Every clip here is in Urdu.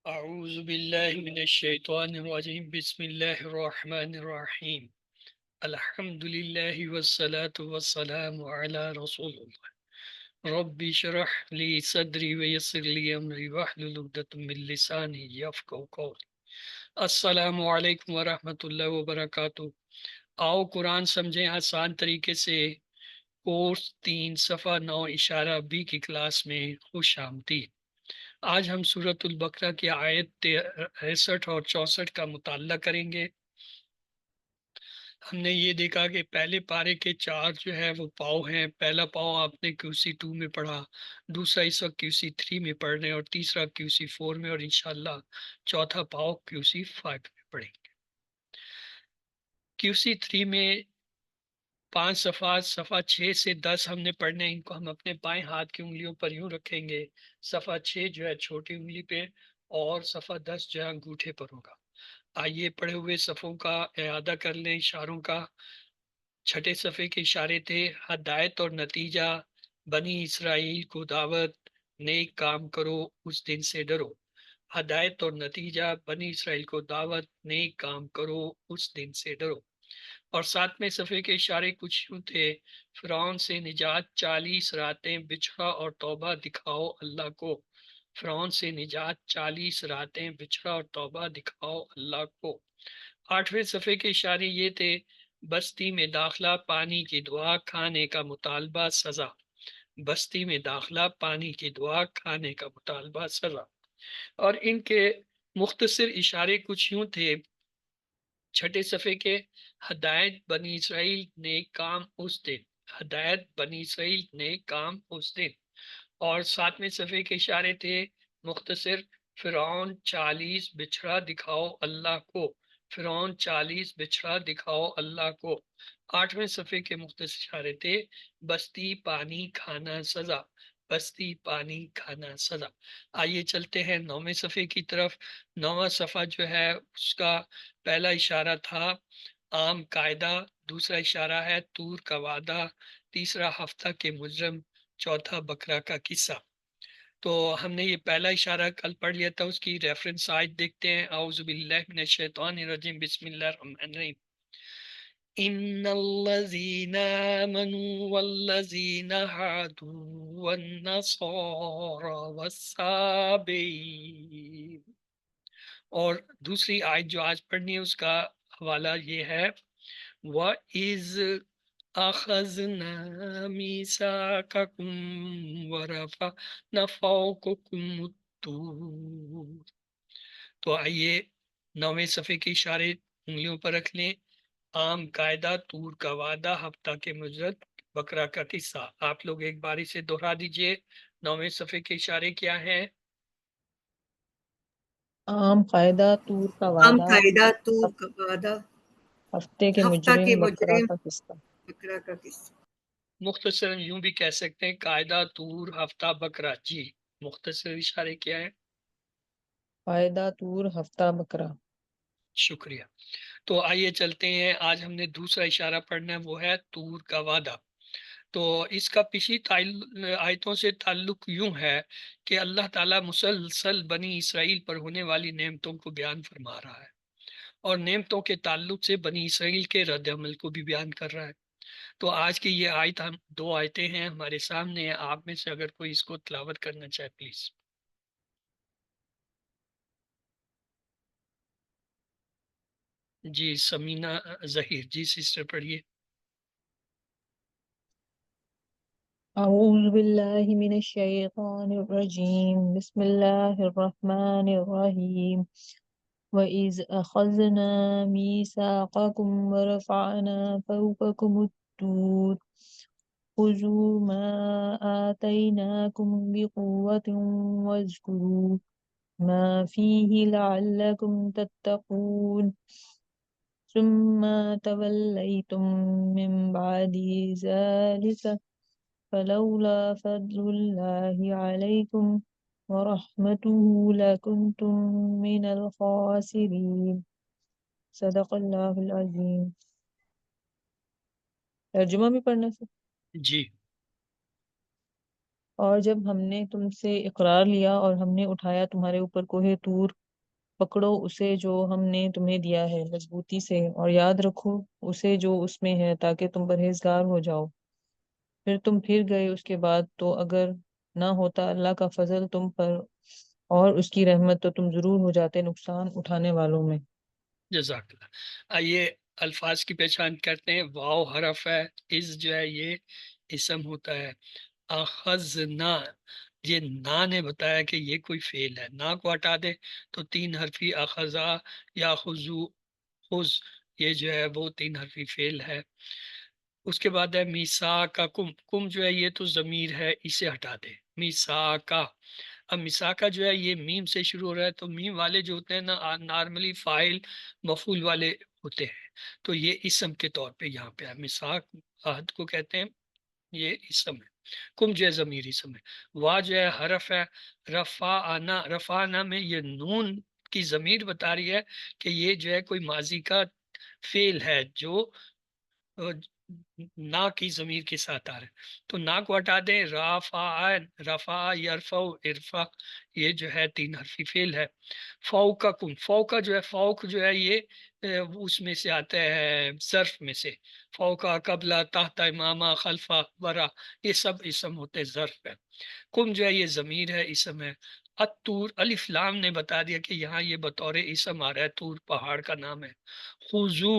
اعوذ باللہ من الشیطان الرجیم بسم اللہ الرحمن الرحیم الحمد للہ والصلاة والسلام علی رسول اللہ رب اشرح لی صدری ویسر لی امری واحلل عقدۃ من لسانی یفقہوا قولی۔ السلام علیکم ورحمۃ اللہ وبرکاتہ۔ آؤ قرآن سمجھیں آسان طریقے سے، کورس 3 صفحہ 9 اشارہ بی کی کلاس میں خوش آمدید۔ آج ہم سورۃ البقرہ کی آیت 63 اور 64 کا مطالعہ کریں گے۔ ہم نے یہ دیکھا کہ پہلے پارے کے 4 جو ہے وہ پاؤ ہیں۔ پہلا پاؤ آپ نے QC 2 میں پڑھا، دوسرا اس وقت QC 3 میں پڑھ رہے ہیں، اور تیسرا QC 4 میں، اور انشاءاللہ چوتھا پاؤ QC 5 میں پڑھیں گے۔ QC 3 میں 5 صفحات، صفحہ 6 سے 10 ہم نے پڑھنے، ان کو ہم اپنے بائیں ہاتھ کی انگلیوں پر یوں رکھیں گے۔ صفحہ 6 جو ہے چھوٹی انگلی پہ، اور صفحہ 10 جو ہے انگوٹھے پر ہوگا۔ آئیے پڑھے ہوئے صفحوں کا اعادہ کر لیں اشاروں کا۔ چھٹے صفحے کے اشارے تھے: ہدایت اور نتیجہ، بنی اسرائیل کو دعوت، نیک کام کرو اس دن سے ڈرو۔ ہدایت اور نتیجہ، بنی اسرائیل کو دعوت، نیک کام کرو اس دن سے ڈرو۔ اور 7ویں صفحے کے اشارے کچھ یوں تھے: فرعون سے نجات، 40 راتیں بچھڑا اور توبہ دکھاؤ اللہ کو۔ فرعون سے نجات، 40 راتیں بچھڑا اور توبہ دکھاؤ اللہ کو۔ 8ویں صفحے کے اشارے یہ تھے: بستی میں داخلہ، پانی کی دعا، کھانے کا مطالبہ، سزا۔ بستی میں داخلہ، پانی کی دعا، کھانے کا مطالبہ، سزا۔ اور ان کے مختصر اشارے کچھ یوں تھے: چھٹے صفحے کے ہدایت بنی اسرائیل نیک کام اس دن، ہدایت بنی اسرائیل نیک کام اس دن۔ اور 7ویں صفحے کے اشارے تھے مختصر: فرعون 40 بچھڑا دکھاؤ اللہ کو، فرعون 40 بچھڑا دکھاؤ اللہ کو۔ 8ویں صفحے کے مختصر اشارے تھے: بستی، پانی، کھانا، سزا، بستی، پانی، کھانا، سزا۔ آئیے چلتے ہیں 9ویں صفحے کی طرف۔ 9واں صفحہ جو ہے اس کا پہلا اشارہ تھا عام قاعدہ، دوسرا اشارہ ہے طور کا وعدہ، تیسرا ہفتہ کے مجرم، چوتھا بکرا کا قصہ۔ تو ہم نے یہ پہلا اشارہ کل پڑھ لیا تھا، اس کی ریفرنس آج دیکھتے ہیں۔ اعوذ باللہ من الشیطان الرجیم، بسم اللہ الرحمن الرحیم۔ ان الذین آمنوا والذین هادوا والنصارى والصابئین۔ اور دوسری آیت جو آج پڑھنی ہے اس کا حوالہ یہ ہے: وَإِذْ أَخَذْنَا مِيثَاقَكُمْ وَرَفَعْنَا فَوْقَكُمُ الطُّورَ۔ تو آئیے 9ویں صفحے کے اشارے انگلیوں پر رکھ لیں۔ عام قاعدہ، طور کا وعدہ، ہفتہ کے مجرد، بکرا کا قصہ۔ آپ لوگ ایک باری سے دہرا دیجئے 9ویں صفحے کے اشارے کیا ہیں؟ عام قاعدہ، طور کا عام وعدہ، قاعدہ، طور کا وعدہ، ہفتے کے ہفتہ مجرم، کے بکرا مجرم، کا قصہ۔ بکرا کا قصہ۔ مختصراً یوں بھی کہہ سکتے ہیں: قاعدہ، طور، ہفتہ، بکرا۔ جی مختصر اشارے کیا ہیں؟ قاعدہ، طور، ہفتہ، بکرا۔ شکریہ۔ تو آئیے چلتے ہیں، آج ہم نے دوسرا اشارہ پڑھنا ہے، وہ ہے طور کا وعدہ۔ تو اس کا پچھلی آیتوں سے تعلق یوں ہے کہ اللہ تعالیٰ مسلسل بنی اسرائیل پر ہونے والی نعمتوں کو بیان فرما رہا ہے، اور نعمتوں کے تعلق سے بنی اسرائیل کے رد عمل کو بھی بیان کر رہا ہے۔ تو آج کی یہ آیت، ہم 2 آیتیں ہیں ہمارے سامنے ہیں، آپ میں سے اگر کوئی اس کو تلاوت کرنا چاہے پلیز۔ جی سمینہ ظہیر، جی سسٹر پڑھیے۔ اعوذ باللہ من الشیطان الرجیم، بسم اللہ الرحمن الرحیم۔ وَإِذْ أَخَذْنَا مِيثَاقَكُمْ وَرَفَعْنَا فَوْقَكُمُ الطُّورَ خُذُوا مَا آتَيْنَاكُمْ بِقُوَّةٍ وَاذْكُرُوا مَا فِيهِ لَعَلَّكُمْ تَتَّقُونَ ثُمَّ تَوَلَّيْتُمْ مِنْ بَعْدِ ذَلِكَ فَلَوْلَا فَضْلُ اللَّهِ عَلَيْكُمْ وَرَحْمَتُهُ لَكُنْتُمْ مِنَ الْخَاسِرِينَ۔ صدق اللہ العظیم۔ ترجمہ بھی پڑھنا سر؟ جی اور جب ہم نے تم سے اقرار لیا اور ہم نے اٹھایا تمہارے اوپر کوہ طور، پکڑو اسے جو ہم نے تمہیں دیا ہے مضبوطی سے، اور یاد رکھو اسے جو اس میں ہے، تاکہ تم پرہیزگار ہو جاؤ۔ پھر تم پھر گئے اس کے بعد، تو اگر نہ ہوتا اللہ کا فضل تم پر اور اس کی رحمت، تو تم ضرور ہو جاتے نقصان اٹھانے والوں میں۔ جزاک اللہ۔ آئیے الفاظ کی پہچان کرتے ہیں۔ واو حرف ہے، اس جو ہے یہ اسم ہوتا ہے۔ اخذنا، یہ نا نے بتایا کہ یہ کوئی فعل ہے، نا کو ہٹا دے تو تین حرفی اخذا یا خذو، خذ، یہ جو ہے وہ تین حرفی فعل ہے۔ اس کے بعد ہے میسا کا کم، کم جو ہے یہ تو ضمیر ہے، اسے ہٹا دے، میسا کا۔ اب مساکا جو ہے یہ میم سے شروع ہو رہا ہے، تو میم والے جو ہوتے ہیں نا نارملی فاعل مفعول والے ہوتے ہیں، تو یہ اسم کے طور پہ یہاں پہ ہے۔ مساک عہد کو کہتے ہیں، یہ اسم ہے۔ کم جو ہے ضمیر اسم ہے۔ وا جو ہے حرف ہے، رفعنا، رفعنا میں یہ نون کی ضمیر بتا رہی ہے کہ یہ جو ہے کوئی ماضی کا فعل ہے جو نا کی ضمیر کے ساتھ آ رہا ہے، تو نا کو ہٹا دیں، رافع، رفع، یرفع، ارفع، یہ جو ہے تین حرفی فعل ہے۔ فوقکم، فوق جو ہے، فوق جو ہے یہ اس میں سے آتا ہے ظرف میں سے، فوقا، قبلہ، تحت، امامہ، خلفہ، ورا، یہ سب اسم ہوتے ظرف ہے۔ کم جو ہے یہ ضمیر ہے، اسم ہے۔ الطور، الف لام نے بتا دیا کہ یہاں یہ بطور اسم آ رہا ہے، طور پہاڑ کا نام ہے۔ خضو،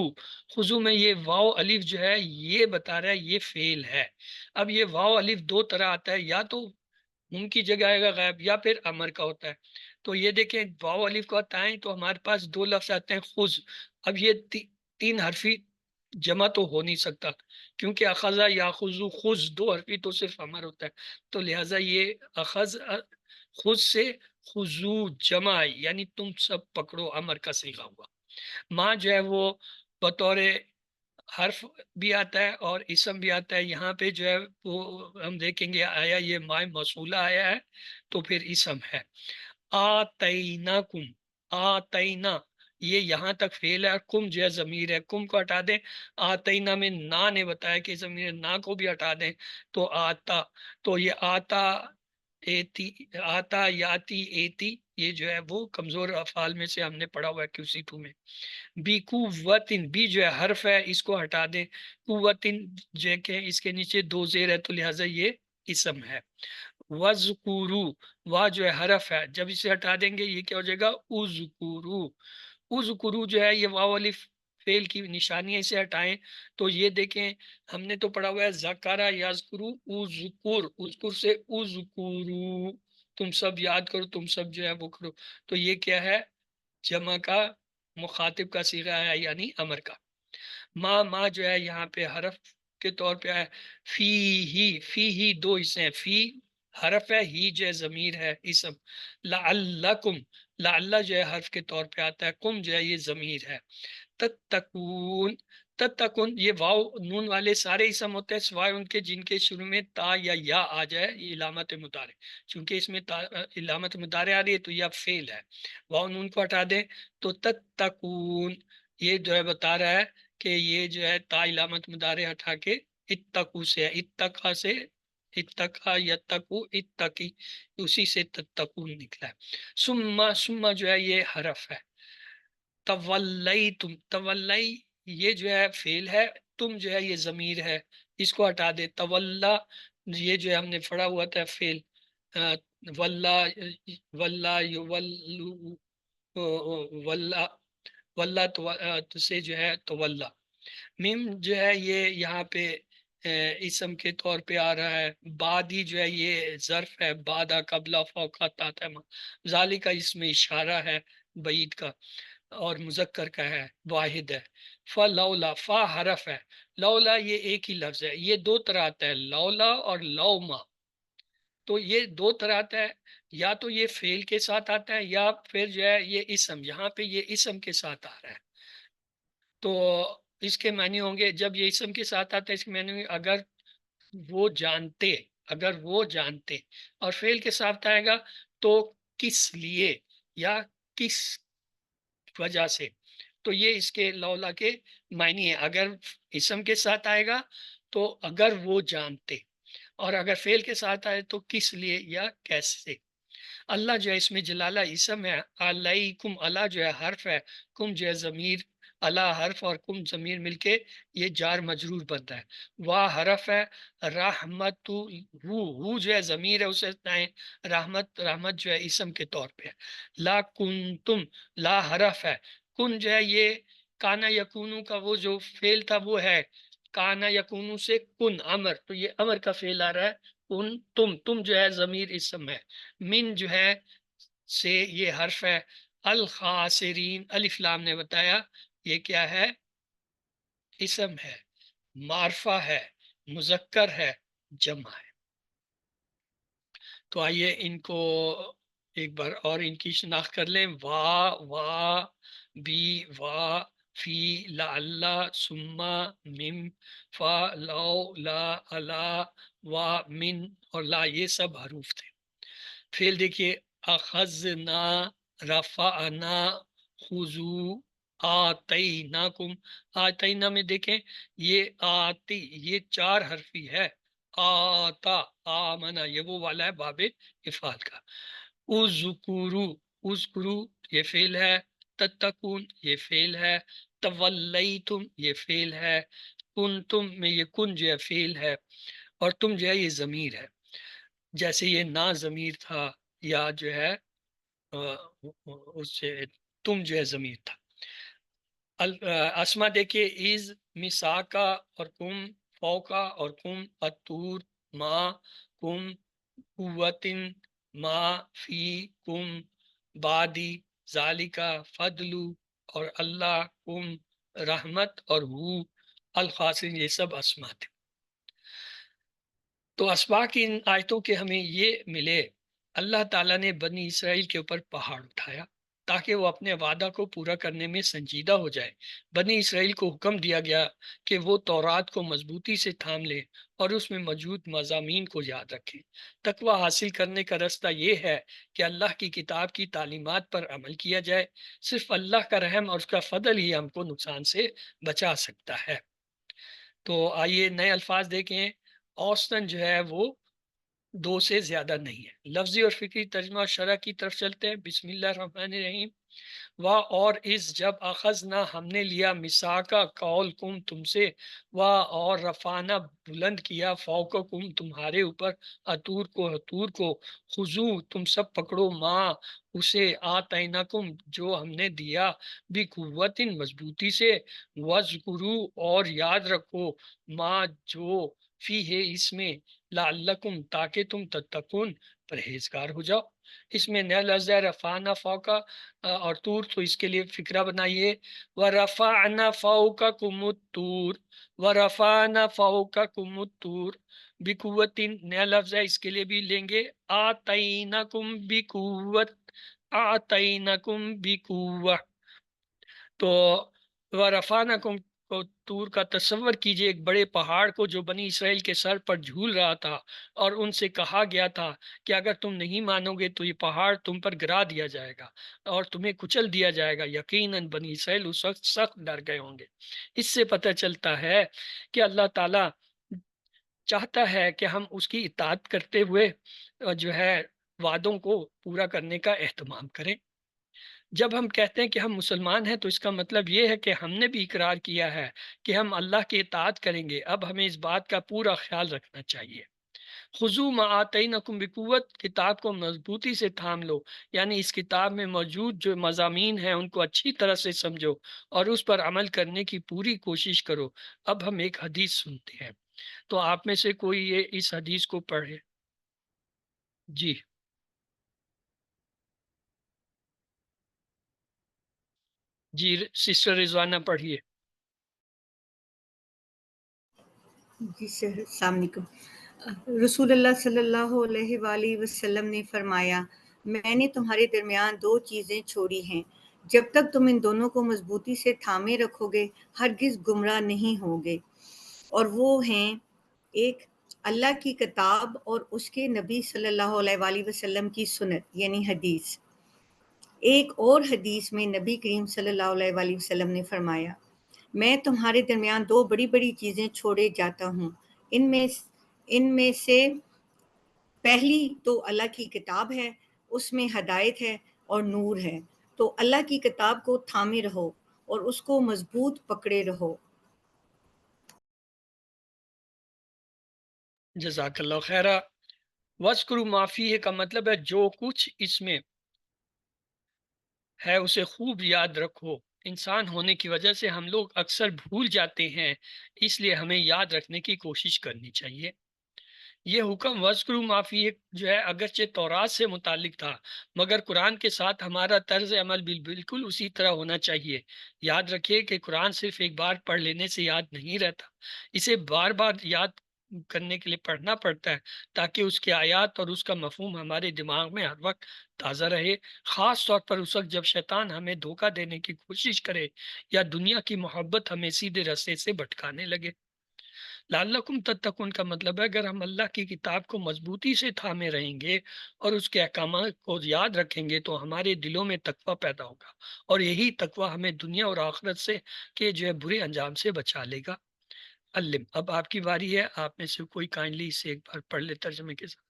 خضو میں یہ واو الف جو ہے یہ بتا رہا ہے یہ فعل ہے۔ اب یہ واو الف دو طرح آتا ہے، یا تو ان کی جگہ آئے گا غائب، یا پھر امر کا ہوتا ہے۔ تو یہ دیکھیں واو الف کو ہٹائیں تو ہمارے پاس دو لفظ آتے ہیں خز، اب یہ تین حرفی جمع تو ہو نہیں سکتا، کیونکہ اخذا یا خزو، خز دو حرفی تو صرف امر ہوتا ہے، تو لہٰذا یہ اخذ، خود سے خضو جمع، یعنی تم سب پکڑو، امر کا صیغہ ہوا۔ ماں جو ہے وہ بطور حرف بھی آتا ہے اور اسم بھی آتا ہے، یہاں پہ جو ہے وہ ہم دیکھیں گے آیا یہ مائے موصولہ آیا ہے تو پھر اسم ہے۔ آتیناکم، آتینا، یہ یہاں تک فعل ہے، کم جو ہے ضمیر ہے، کم کو ہٹا دیں۔ آتینا میں نا نے بتایا کہ ضمیر نا کو بھی ہٹا دیں تو آتا، تو یہ آتا، ایتی، آتا، یاتی، ایتی، یہ جو ہے وہ کمزور افعال میں سے ہم نے پڑھا ہوا ہے QC2 میں۔ بی قوتن، بی جو ہے حرف ہے، اس کو ہٹا دیں، قوتن جو ہے کہ اس کے نیچے دو زیر ہے تو لہٰذا یہ اسم ہے۔ وذکورو، وا جو ہے حرف ہے، جب اسے ہٹا دیں گے یہ کیا ہو جائے گا، اذکورو، اذکورو جو ہے یہ واو الف فعل کی نشانی ہے، اسے ہٹائیں تو یہ دیکھیں ہم نے تو پڑھا ہوا ہے ذکرہ یذکرو، اذکر، اذکر سے اذکورو، تم سب یاد کرو، تم سب جو ہے وہ کرو، تو یہ کیا ہے، جمع کا مخاطب کا صیغہ ہے، یعنی امر کا۔ ما جو ہے یہاں پہ حرف کے طور پہ ہے۔ فی ہی دو حصے ہیں، فی حرف ہے، ہی جو ہے ضمیر ہے، اسم۔ لعلکم، لعل جو ہے حرف کے طور پہ آتا ہے، کم جو ہے یہ ضمیر ہے۔ تتقون، تتقون، یہ واو نون والے سارے اسم ہوتے ہیں سوائے ان کے جن کے شروع میں تا یا آ جائے، یہ علامت مضارع، چونکہ اس میں علامت مضارع آ رہی ہے تو یہ اب فعل ہے، واو نون کو ہٹا دیں تو تتقون، یہ جو ہے بتا رہا ہے کہ یہ جو ہے تا علامت مضارع ہٹا کے اتقو سے ہے، اتقا سے، اتقا یتقو، اتقی، اسی سے تتقون نکلا ہے۔ ثم جو ہے یہ حرف ہے۔ تولیتم، تولی یہ جو ہے فعل ہے، تم جو ہے یہ ضمیر ہے، اس کو ہٹا دے۔ تولا یہ جو ہے ہم نے پڑھا ہوا تھا فعل، ولا، ولا یولو، ولا، ولا تو سے جو ہے تولا۔ میم جو ہے یہ یہاں پہ اسم کے طور پہ آ رہا ہے۔ بعدی جو ہے یہ ظرف ہے، بعدہ، قبلہ، فوقہ، تحت، ذالک کا اس میں اشارہ ہے بعید کا، اور مذکر کا ہے، واحد ہے۔ فلولا، فا حرف ہے، لولا یہ ایک ہی لفظ ہے، یہ دو طرح آتا ہے، لولا اور لوما، تو یہ دو طرح آتا ہے، یا تو یہ فعل کے ساتھ آتا ہے یا پھر جو ہے یہ اسم، یہاں پہ یہ اسم کے ساتھ آ رہا ہے، تو اس کے معنی ہوں گے، جب یہ اسم کے ساتھ آتا ہے اس کے معنی ہوں گے اگر وہ جانتے، اگر وہ جانتے، اور فعل کے ساتھ آئے گا تو کس لیے یا کس وجہ سے، تو یہ اس کے لولا کے معنی ہے۔ اگر اسم کے ساتھ آئے گا تو اگر وہ جانتے، اور اگر فعل کے ساتھ آئے تو کس لیے یا کیسے. اللہ جو ہے اس میں جلالہ اسم ہے، علیکم اللہ جو ہے حرف ہے، کم جو ہے ضمیر، اللہ حرف اور کم ضمیر مل کے یہ جار مجرور بنتا ہے. واہ حرف ہے، رحمت ہو جو ہے ضمیر ہے اسے ہٹائیں، رحمت جو ہے اسم کے طور پہ ہے. لا کنتم لا حرف ہے، کن جو ہے یہ کانا یکونو کا وہ جو فعل تھا وہ ہے، کانا یکونو سے کن امر، تو یہ امر کا فعل آ رہا ہے. کن تم جو ہے ضمیر اسم ہے، من جو ہے سے یہ حرف ہے. الخاسرین الف لام نے بتایا یہ کیا ہے، اسم ہے، معرفہ ہے، مذکر ہے، جمع ہے. تو آئیے ان کو ایک بار اور ان کی شناخت کر لیں. وا بی وا فی لعل ثم مم فا لو لا الا وا من اور لا، یہ سب حروف تھے. فعل دیکھیے، اخذنا، رفعنا، خذو، آتیناکم. آتینا میں دیکھیں یہ آتی یہ چار حرفی ہے. آتا آمنا یہ وہ والا ہے باب افعال کا. اذکرو اذکرو یہ فعل ہے. تتقون یہ فعل ہے. تولیتم یہ فعل ہے. کنتم میں یہ کن جو ہے فعل ہے، اور تم جو ہے یہ ضمیر ہے. جیسے یہ نا ضمیر تھا یا جو ہے اس سے تم جو ہے ضمیر تھا. اسما دیکھیے، از، مساکا اور کم، فوکا اور کم، اتور، ما، کم، قوتن، ما، فی، کم، بادی، ذالکا، فضلو اور اللہ، کم، رحمت اور ہو، الخاسرین، یہ سب اسما تھے. تو اسباق کی ان آیتوں کے ہمیں یہ ملے، اللہ تعالیٰ نے بنی اسرائیل کے اوپر پہاڑ اٹھایا تاکہ وہ اپنے وعدہ کو پورا کرنے میں سنجیدہ ہو جائے. بنی اسرائیل کو حکم دیا گیا کہ وہ تورات کو مضبوطی سے تھام لے اور اس میں موجود مضامین کو یاد رکھیں. تقوی حاصل کرنے کا رستہ یہ ہے کہ اللہ کی کتاب کی تعلیمات پر عمل کیا جائے. صرف اللہ کا رحم اور اس کا فضل ہی ہم کو نقصان سے بچا سکتا ہے. تو آئیے نئے الفاظ دیکھیں. اوسطن جو ہے وہ 2 سے زیادہ نہیں ہے. لفظی اور فکری ترجمہ شرح کی طرف چلتے ہیں. بسم اللہ الرحمن الرحیم. وا اور اس جب اخذنا ہم نے لیا مساکا قول کم تم سے، وا اور رفعنا بلند کیا فوقکم تمہارے اوپر، اتور کو حتور کو، خذو تم سب پکڑو، ما اسے، آتیناکم جو ہم نے دیا، بقوت مضبوطی سے، وذکرو اور یاد رکھو، ما جو فی ہے اس میں، لعلکم تاکہ تم تتقون پرہیزگار ہو جاؤ. اس میں نیا لفظ ہے رفعنا فوقا اور طور، تو اس کے لیے فکرہ بنائیے. وَرَفَعْنَا فَوْقَكُمُ الطُّورَ وَرَفَعْنَا فَوْقَكُمُ الطُّورَ بِقُوَّةٍ نیا لفظ ہے، اس کے لیے بھی لیں گے آتَيْنَكُمْ بِقُوَّةٍ آتَيْنَكُمْ بِقُوَّةٍ. تو وَرَفَعْنَاكُمْ کو طور کا تصور کیجئے ایک بڑے پہاڑ کو جو بنی اسرائیل کے سر پر جھول رہا تھا، اور ان سے کہا گیا تھا کہ اگر تم نہیں مانو گے تو یہ پہاڑ تم پر گرا دیا جائے گا اور تمہیں کچل دیا جائے گا. یقیناً بنی اسرائیل اس وقت سخت ڈر گئے ہوں گے. اس سے پتہ چلتا ہے کہ اللہ تعالیٰ چاہتا ہے کہ ہم اس کی اطاعت کرتے ہوئے جو ہے وعدوں کو پورا کرنے کا اہتمام کریں. جب ہم کہتے ہیں کہ ہم مسلمان ہیں تو اس کا مطلب یہ ہے کہ ہم نے بھی اقرار کیا ہے کہ ہم اللہ کی اطاعت کریں گے. اب ہمیں اس بات کا پورا خیال رکھنا چاہیے. خذو ما آتینکم بقوت، کتاب کو مضبوطی سے تھام لو، یعنی اس کتاب میں موجود جو مضامین ہیں ان کو اچھی طرح سے سمجھو اور اس پر عمل کرنے کی پوری کوشش کرو. اب ہم ایک حدیث سنتے ہیں، تو آپ میں سے کوئی یہ اس حدیث کو پڑھے. جی جی سسٹر رضوانہ پڑھیے. جی سر، السلام علیکم. رسول اللہ صلی اللہ علیہ وآلہ وسلم نے فرمایا، میں نے تمہارے درمیان 2 چیزیں چھوڑی ہیں، جب تک تم ان دونوں کو مضبوطی سے تھامے رکھو گے ہرگز گمراہ نہیں ہوگے، اور وہ ہیں ایک اللہ کی کتاب اور اس کے نبی صلی اللہ علیہ وآلہ وسلم کی سنت یعنی حدیث. ایک اور حدیث میں نبی کریم صلی اللہ علیہ وآلہ وسلم نے فرمایا، میں تمہارے درمیان 2 بڑی بڑی چیزیں چھوڑے جاتا ہوں، ان میں ان میں سے پہلی تو اللہ کی کتاب ہے، اس میں ہدایت ہے اور نور ہے، تو اللہ کی کتاب کو تھامے رہو اور اس کو مضبوط پکڑے رہو۔ جزاک اللہ خیرہ۔ وَاذْكُرُوا مَا فِيهِ کا مطلب ہے جو کچھ اس میں ہے اسے خوب یاد رکھو۔ انسان ہونے کی وجہ سے ہم لوگ اکثر بھول جاتے ہیں، اس لیے ہمیں یاد رکھنے کی کوشش کرنی چاہیے۔ یہ حکم وَاذْكُرُوا مَا فِيهِ جو ہے اگرچہ تورات سے متعلق تھا، مگر قرآن کے ساتھ ہمارا طرز عمل بالکل اسی طرح ہونا چاہیے۔ یاد رکھیے کہ قرآن صرف ایک بار پڑھ لینے سے یاد نہیں رہتا، اسے بار بار یاد کرنے کے لیے پڑھنا پڑتا ہے تاکہ اس کے آیات اور اس کا مفہوم ہمارے دماغ میں ہر وقت تازہ رہے، خاص طور پر اس وقت جب شیطان ہمیں دھوکہ دینے کی کوشش کرے یا دنیا کی محبت ہمیں سیدھے راستے سے بھٹکانے لگے۔ لعلکم تتقون کا مطلب ہے اگر ہم اللہ کی کتاب کو مضبوطی سے تھامے رہیں گے اور اس کے احکامات کو یاد رکھیں گے تو ہمارے دلوں میں تقوی پیدا ہوگا، اور یہی تقوی ہمیں دنیا اور آخرت سے کے جو ہے برے انجام سے بچا لے گا۔ علم، اب آپ کی باری ہے، آپ میں سے کوئی کائنڈلی اسے ایک بار پڑھ لے ترجمے کے ساتھ۔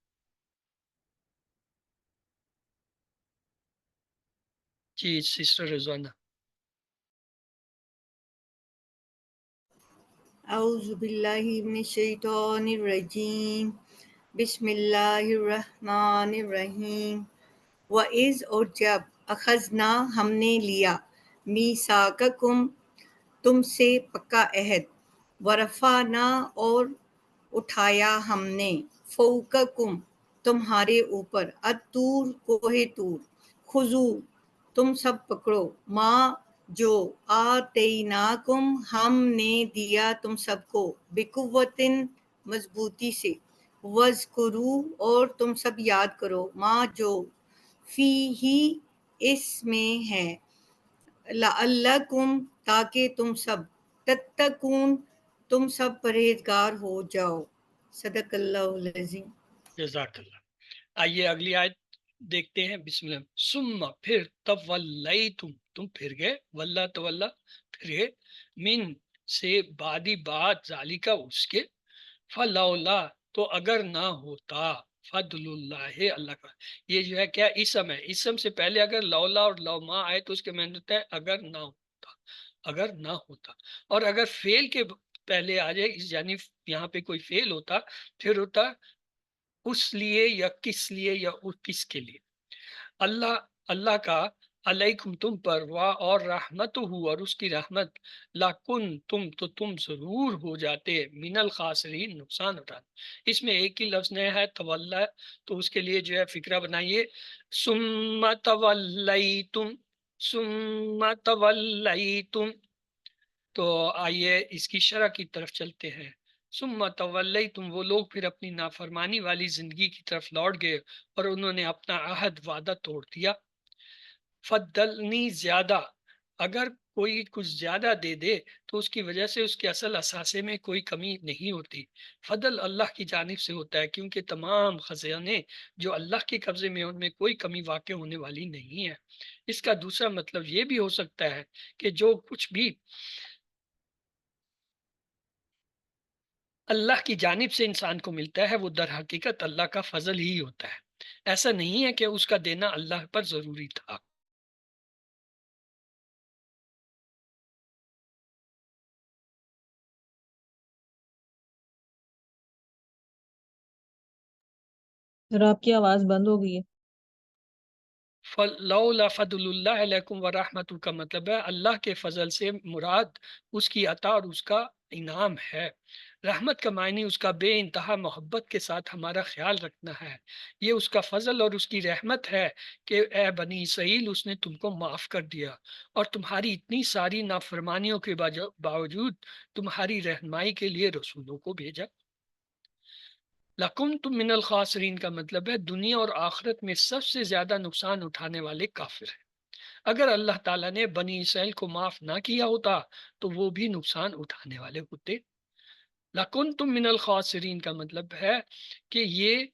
جی سسٹر رضوانہ۔ اعوذ باللہ من الشیطان الرجیم، بسم اللہ الرحمن الرحیم۔ وَإِذْ اور جب اخذنا ہم نے لیا، میثاقکم تم سے پکا عہد، ورفعنا اور اٹھایا ہم نے، فوقکم تمہارے اوپر، الطور کوہ طور، خذو تم سب پکڑو، ما جو آتیناکم ہم نے دیا تم سب کو، بقوتٍ مضبوطی سے، وذکروا اور تم سب یاد کرو، ما جو فیہ اس میں ہے، لعلکم تاکہ تم سب، تتقون تم سب پرہیزگار ہو جاؤ۔ صدق اللہ العظیم۔ جزاک اللہ۔ آئیے اگلی آیت دیکھتے ہیں، بسم اللہ۔ ثم پھر تولیتم تم پھر گئے، واللہ تولا پھر گئے، من سے بعدی بات ذالکا اس کے، فلولا تو اگر نہ ہوتا، فضل اللہ اللہ کا، یہ جو ہے کیا اسم ہے، اسم سے پہلے اگر لولا اور لوما آئے تو اس کے معنی ہوتا ہے اگر نہ ہوتا، اگر نہ ہوتا، اور اگر فعل کے پہلے آ جائے یعنی یہاں پہ کوئی فعل ہوتا پھر ہوتا اس لیے یا کس لیے یا کس کے لیے، اللہ اللہ کا علیکم تم پر، وا اور رحمت ہو اور اس کی رحمت، لاکن تو تم ضرور ہو جاتے من الخاسرین نقصان اٹھانے۔ اس میں ایک ہی لفظ نیا ہے تولا، تو اس کے لیے جو ہے فکرہ بنائیے، ثم تولیتم، ثم تولیتم، تو آئیے اس کی شرح کی طرف چلتے ہیں۔ ثم تولیتم وہ لوگ پھر اپنی نافرمانی والی زندگی کی طرف لوٹ گئے اور انہوں نے اپنا عہد وعدہ توڑ دیا۔ فضلنی زیادہ، اگر کوئی کچھ زیادہ دے دے تو اس کی وجہ سے اس کے اصل اثاثے میں کوئی کمی نہیں ہوتی، فضل اللہ کی جانب سے ہوتا ہے، کیونکہ تمام خزانے جو اللہ کے قبضے میں ان میں کوئی کمی واقع ہونے والی نہیں ہے۔ اس کا دوسرا مطلب یہ بھی ہو سکتا ہے کہ جو کچھ بھی اللہ کی جانب سے انسان کو ملتا ہے وہ در حقیقت اللہ کا فضل ہی ہوتا ہے، ایسا نہیں ہے کہ اس کا دینا اللہ پر ضروری تھا۔ ذرا آپ کی آواز بند ہو گئی ہے۔ فلولا فضل اللہ علیکم ورحمۃ کا مطلب ہے اللہ کے فضل سے مراد اس کی عطا اور اس کا انعام ہے، رحمت کا معنی اس کا بے انتہا محبت کے ساتھ ہمارا خیال رکھنا ہے، یہ اس کا فضل اور اس کی رحمت ہے کہ اے بنی اسرائیل اس نے تم کو معاف کر دیا اور تمہاری اتنی ساری نافرمانیوں کے باوجود تمہاری رہنمائی کے لیے رسولوں کو بھیجا۔ لَكُنْتُم مِّنَ الْخَاسِرِينَ کا مطلب ہے دنیا اور آخرت میں سب سے زیادہ نقصان اٹھانے والے کافر ہیں۔ اگر اللہ تعالیٰ نے بنی اسرائیل کو معاف نہ کیا ہوتا تو وہ بھی نقصان اٹھانے والے ہوتے۔ لَكُنْتُم مِّنَ الْخَاسِرِينَ کا مطلب ہے کہ یہ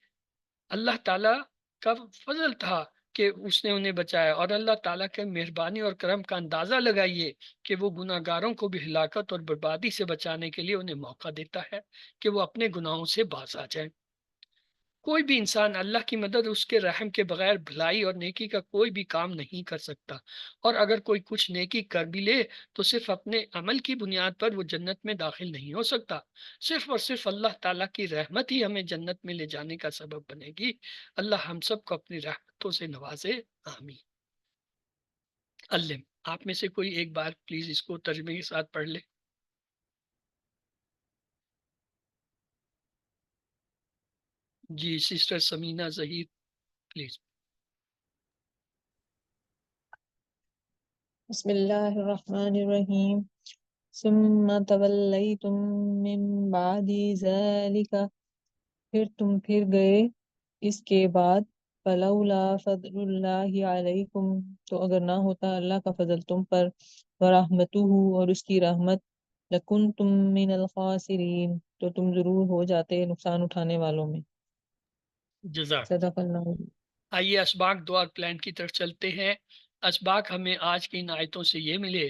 اللہ تعالیٰ کا فضل تھا کہ اس نے انہیں بچایا، اور اللہ تعالیٰ کے مہربانی اور کرم کا اندازہ لگائیے کہ وہ گناہ گاروں کو بھی ہلاکت اور بربادی سے بچانے کے لیے انہیں موقع دیتا ہے کہ وہ اپنے گناہوں سے باز آ جائیں۔ کوئی بھی انسان اللہ کی مدد اس کے رحم کے بغیر بھلائی اور نیکی کا کوئی بھی کام نہیں کر سکتا، اور اگر کوئی کچھ نیکی کر بھی لے تو صرف اپنے عمل کی بنیاد پر وہ جنت میں داخل نہیں ہو سکتا۔ صرف اور صرف اللہ تعالیٰ کی رحمت ہی ہمیں جنت میں لے جانے کا سبب بنے گی۔ اللہ ہم سب کو اپنی رحمتوں سے نوازے، آمین۔ علم، آپ میں سے کوئی ایک بار پلیز اس کو ترجمے کے ساتھ پڑھ لے۔ جی سسٹر سمینہ ظہیر پلیز۔ بسم اللہ الرحمن الرحیم ثم تولیتم من بعد ذلک، پھر تم پھر گئے اس کے بعد، فلولا فضل اللہ علیکم، تو اگر نہ ہوتا اللہ کا فضل تم پر، ورحمتہ، اور اس کی رحمت، لکنتم من الخاسرین، تو تم ضرور ہو جاتے نقصان اٹھانے والوں میں۔ جزاک۔ صدق اللہ۔ آئیے اسباق دعا پلان کی طرف چلتے ہیں۔ اسباق ہمیں آج کی ان آیتوں سے یہ ملے،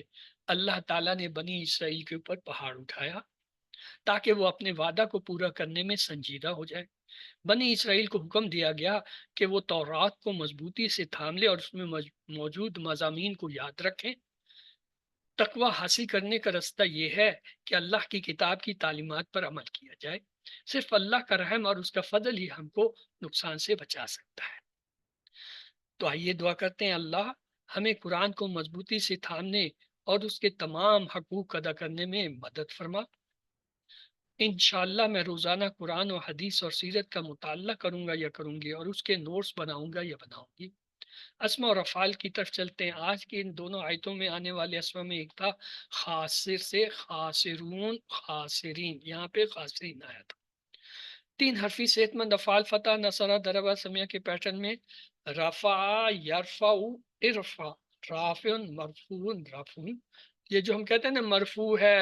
اللہ تعالیٰ نے بنی اسرائیل کے اوپر پہاڑ اٹھایا تاکہ وہ اپنے وعدہ کو پورا کرنے میں سنجیدہ ہو جائے۔ بنی اسرائیل کو حکم دیا گیا کہ وہ تورات کو مضبوطی سے تھام لے اور اس میں موجود مضامین کو یاد رکھیں۔ تقوی حاصل کرنے کا رستہ یہ ہے کہ اللہ کی کتاب کی تعلیمات پر عمل کیا جائے۔ صرف اللہ کا رحم اور اس کا فضل ہی ہم کو نقصان سے بچا سکتا ہے۔ تو آئیے دعا کرتے ہیں، اللہ ہمیں قرآن کو مضبوطی سے تھامنے اور اس کے تمام حقوق ادا کرنے میں مدد فرما۔ انشاءاللہ میں روزانہ قرآن و حدیث اور سیرت کا مطالعہ کروں گا یا کروں گی، اور اس کے نوٹس بناؤں گا یا بناؤں گی۔ اسما اور افعال کی طرف چلتے ہیں۔ آج کی ان دونوں آیتوں میں آنے والے اسما میں ایک تھا خاسر سے خاسرون، خاسرین، یہاں پہ خاسرین آیا تھا۔ تین حرفی صحت مند افعال فتح، نصرہ، ضربہ، سمیہ کے پیٹرن میں رفع، یرفع، ارفع، رافع، مرفوع، رفع۔ یہ جو ہم کہتے ہیں نا مرفوع ہے،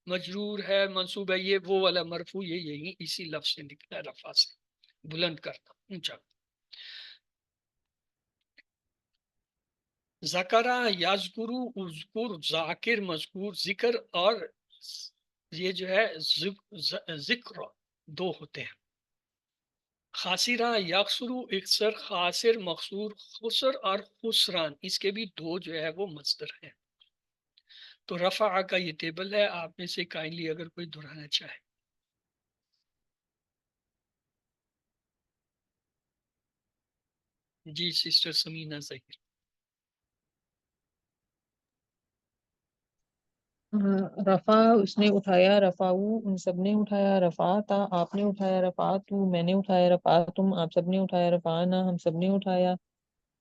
مجرور ہے، منصوب ہے، یہ وہ والا مرفوع، یہ یہی اسی لفظ سے نکلا ہے، رفع سے بلند کرنا، اونچا۔ ذکرہ، یذکرو، اذکر، ذاکر، مذکور، ذکر اور یہ جو ہے ذکر دو ہوتے ہیں۔ خاسرہ، یخسرو، اکثر، خاسر، مخصور، خسر اور خسران، اس کے بھی دو جو ہے وہ مصدر ہیں۔ تو رفع کا یہ ٹیبل ہے، آپ میں سے کائنڈلی اگر کوئی دہرانا چاہے۔ جی سسٹر سمینہ ظہیر۔ رفع اس نے اٹھایا، رفعو ان سب نے اٹھایا، رفعتا آپ نے اٹھایا، رفعتو میں نے اٹھایا، رفعتم آپ سب نے اٹھایا، رفعنا ہم سب نے اٹھایا،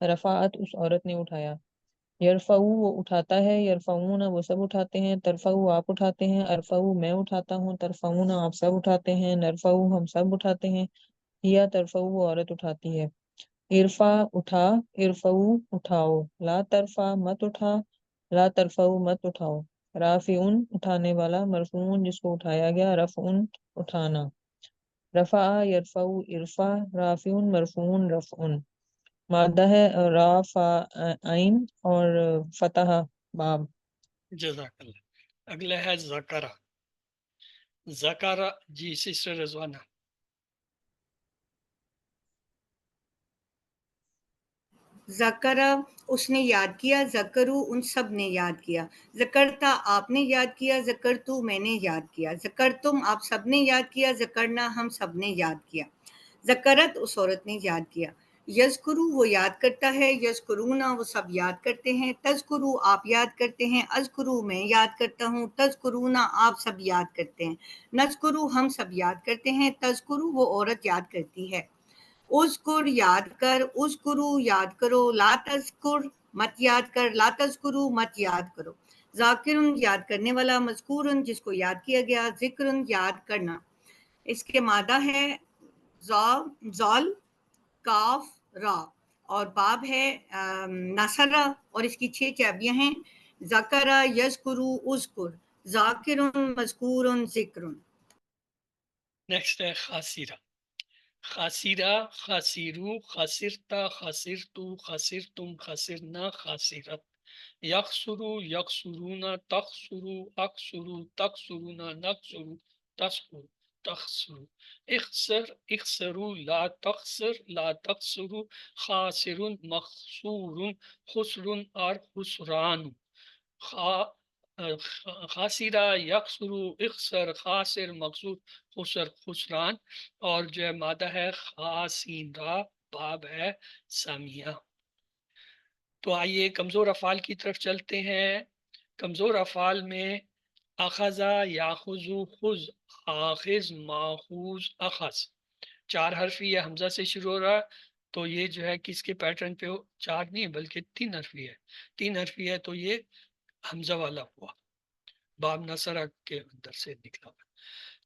رفعت اس عورت نے اٹھایا۔ یرفعو وہ اٹھاتا ہے، یرفعون وہ سب اٹھاتے ہیں، ترفعو آپ اٹھاتے ہیں، ارفعو میں اٹھاتا ہوں، ترفعون آپ سب اٹھاتے ہیں، نرفعو ہم سب اٹھاتے ہیں، یا ترفعو وہ عورت اٹھاتی ہے۔ ارفع اٹھا، ارفعو اٹھاؤ، لا ترفع مت اٹھا، لا ترفعو مت اٹھاؤ۔ رافعن اٹھانے والا، مرفوعن جس کو اٹھایا گیا، رفعن اٹھانا۔ رفع یرفع ارفع، رافعن مرفوعن رفعن۔ مادہ ہے رافعین اور فتح باب۔ جزاک اللہ۔ اگلا ہے ذکرہ۔ ذکرہ، جی سسٹر رضوانہ۔ ذکرہ اس نے یاد کیا، ذکرو ان سب نے یاد کیا، ذکرتا آپ نے یاد کیا، ذکرتو میں نے یاد کیا، ذکرتم آپ سب نے یاد کیا، ذکرنا ہم سب نے یاد کیا، ذکرت اس عورت نے یاد کیا۔ یذکرو وہ یاد کرتا ہے، یذکرونا وہ سب یاد کرتے ہیں، تذکرو آپ یاد کرتے ہیں، اذکرو میں یاد کرتا ہوں، تذکرونا آپ سب یاد کرتے ہیں، نذکرو ہم سب یاد کرتے ہیں، تذکرو وہ عورت یاد کرتی ہے۔ اذکر یاد کر، اذکرو یاد کرو، لا تذکر مت یاد کر، لا تذکرو مت یاد کرو۔ ذاکرن یاد کرنے والا، مذکورن جس کو یاد کیا گیا، ذکرن یاد کرنا۔ اس کے مادہ ہے زال، کاف، را، اور باب ہے نصرہ، اور اس کی 6 چابیاں ہیں، ذکرہ، یذکرو، اذکر، ذاکرن، مذکورن، ذکرن۔ نیکسٹ ہے خاسرہ۔ خاسرہ، خاسرو، خاسرتا، خاسرتو، خاسرتم، خاسرنا، خاسرت، یخسرو، یخسرونا، تخسرو، اخسرو، تخسرونا، نخسرو، تسخرو، تخسرو، اخسر، اخسرو، لا تخسر، لا تخسرو، خاسر، مخسور، خسر اور خسران، خاسرہ، یخسرو، اخسر، خاسر، مخسور، خسر، خسران، اور جو ہے مادہ ہے خاسیرہ، باب ہے سامیہ۔ تو آئیے کمزور افعال کی طرف چلتے ہیں۔ کمزور افعال میں اخذا، یاخذو، خذ، آخذ، ماخوذ، اخذ، چار حرفی ہے، حمزہ سے شروع ہو رہا ہے، تو یہ جو ہے کس کے پیٹرن پہ ہو؟ چار نہیں بلکہ تین حرفی ہے، تین حرفی ہے تو یہ حمزہ والا ہوا، باب نصرہ کے اندر سے نکلا ہوا۔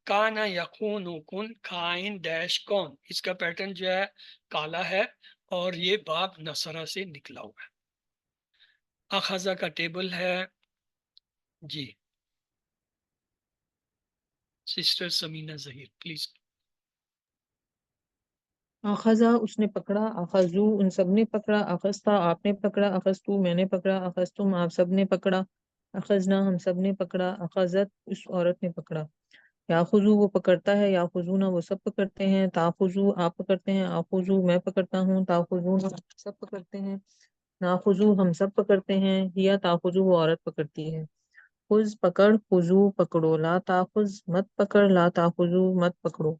کانا یقون کن، کائن ڈیش کون، اس کا پیٹرن جو ہے کالا ہے اور یہ باب نصرہ سے نکلا ہوا ہے۔ اخذہ کا ٹیبل ہے جی، سسٹر سمینہ ظہیر پلیز۔ اخذا اس نے پکڑا، اخذو ان سب نے پکڑا، اخذتا آپ نے پکڑا، اخذتو میں نے پکڑا، اخذتم آپ سب نے پکڑا، اخذنا ہم سب نے پکڑا، اخذت اس عورت نے پکڑا۔ یاخذو وہ پکڑتا ہے، یاخذونا وہ سب پکڑتے ہیں، تاخذو آپ پکڑتے ہیں، آخذو میں پکڑتا ہوں، تاخذون سب پکڑتے ہیں، ناخذو ہم سب پکڑتے ہیں، یا تاخذو وہ عورت پکڑتی ہے۔ خذ پکڑ، خذو پکڑو، لا تاخذ مت پکڑ، لا تاخذو مت پکڑو۔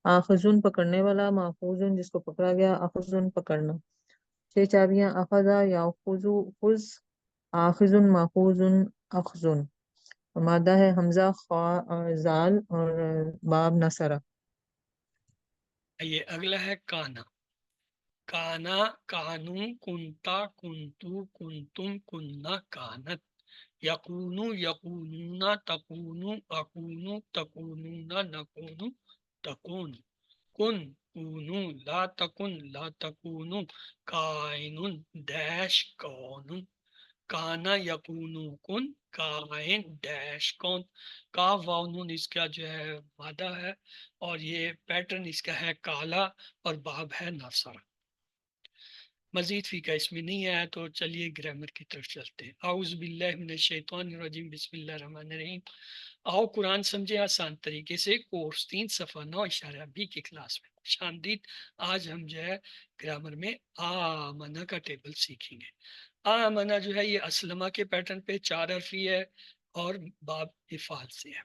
آخذن پکڑنے والا، ماخوذن جس کو پکڑا گیا، اخذن پکڑنا۔ چھ چابیاں، اخذا، یاخذو، خذ، آخذن، ماخوذن، اخذن۔ مادہ ہے حمزہ، خا اور زال اور باب نصرہ۔ یہ اگلا ہے کانا، کانا، کانو، کنتا، کنتو، کنتم، کننا، کانت، یقونو، یقونون، تکونو، اکونو، تکونون، نکونو، تکون، کن، کونو، لا تکن، لا تکونو، کائن ڈیش کون، کانا یکونو کن، کائن ڈیش کون، کاف واو نون اس کا جو ہے مادہ ہے اور یہ پیٹرن اس کا ہے کالا اور باب ہے نصر۔ مزید فی کا اس میں نہیں آیا تو چلیے گرامر کی طرف چلتے ہیں۔ اعوذ باللہ من الشیطان الرجیم، بسم اللہ الرحمن الرحیم۔ آؤ قرآن سمجھے آسان طریقے سے، کورس 3 صفحہ 9.20 کی کلاس میں خوش آمدید۔ آج ہم جو ہے گرامر میں آمنہ کا ٹیبل سیکھیں گے۔ آمنہ جو ہے یہ اسلمہ کے پیٹرن پہ 4 حرفی ہے اور باب افعال سے ہے۔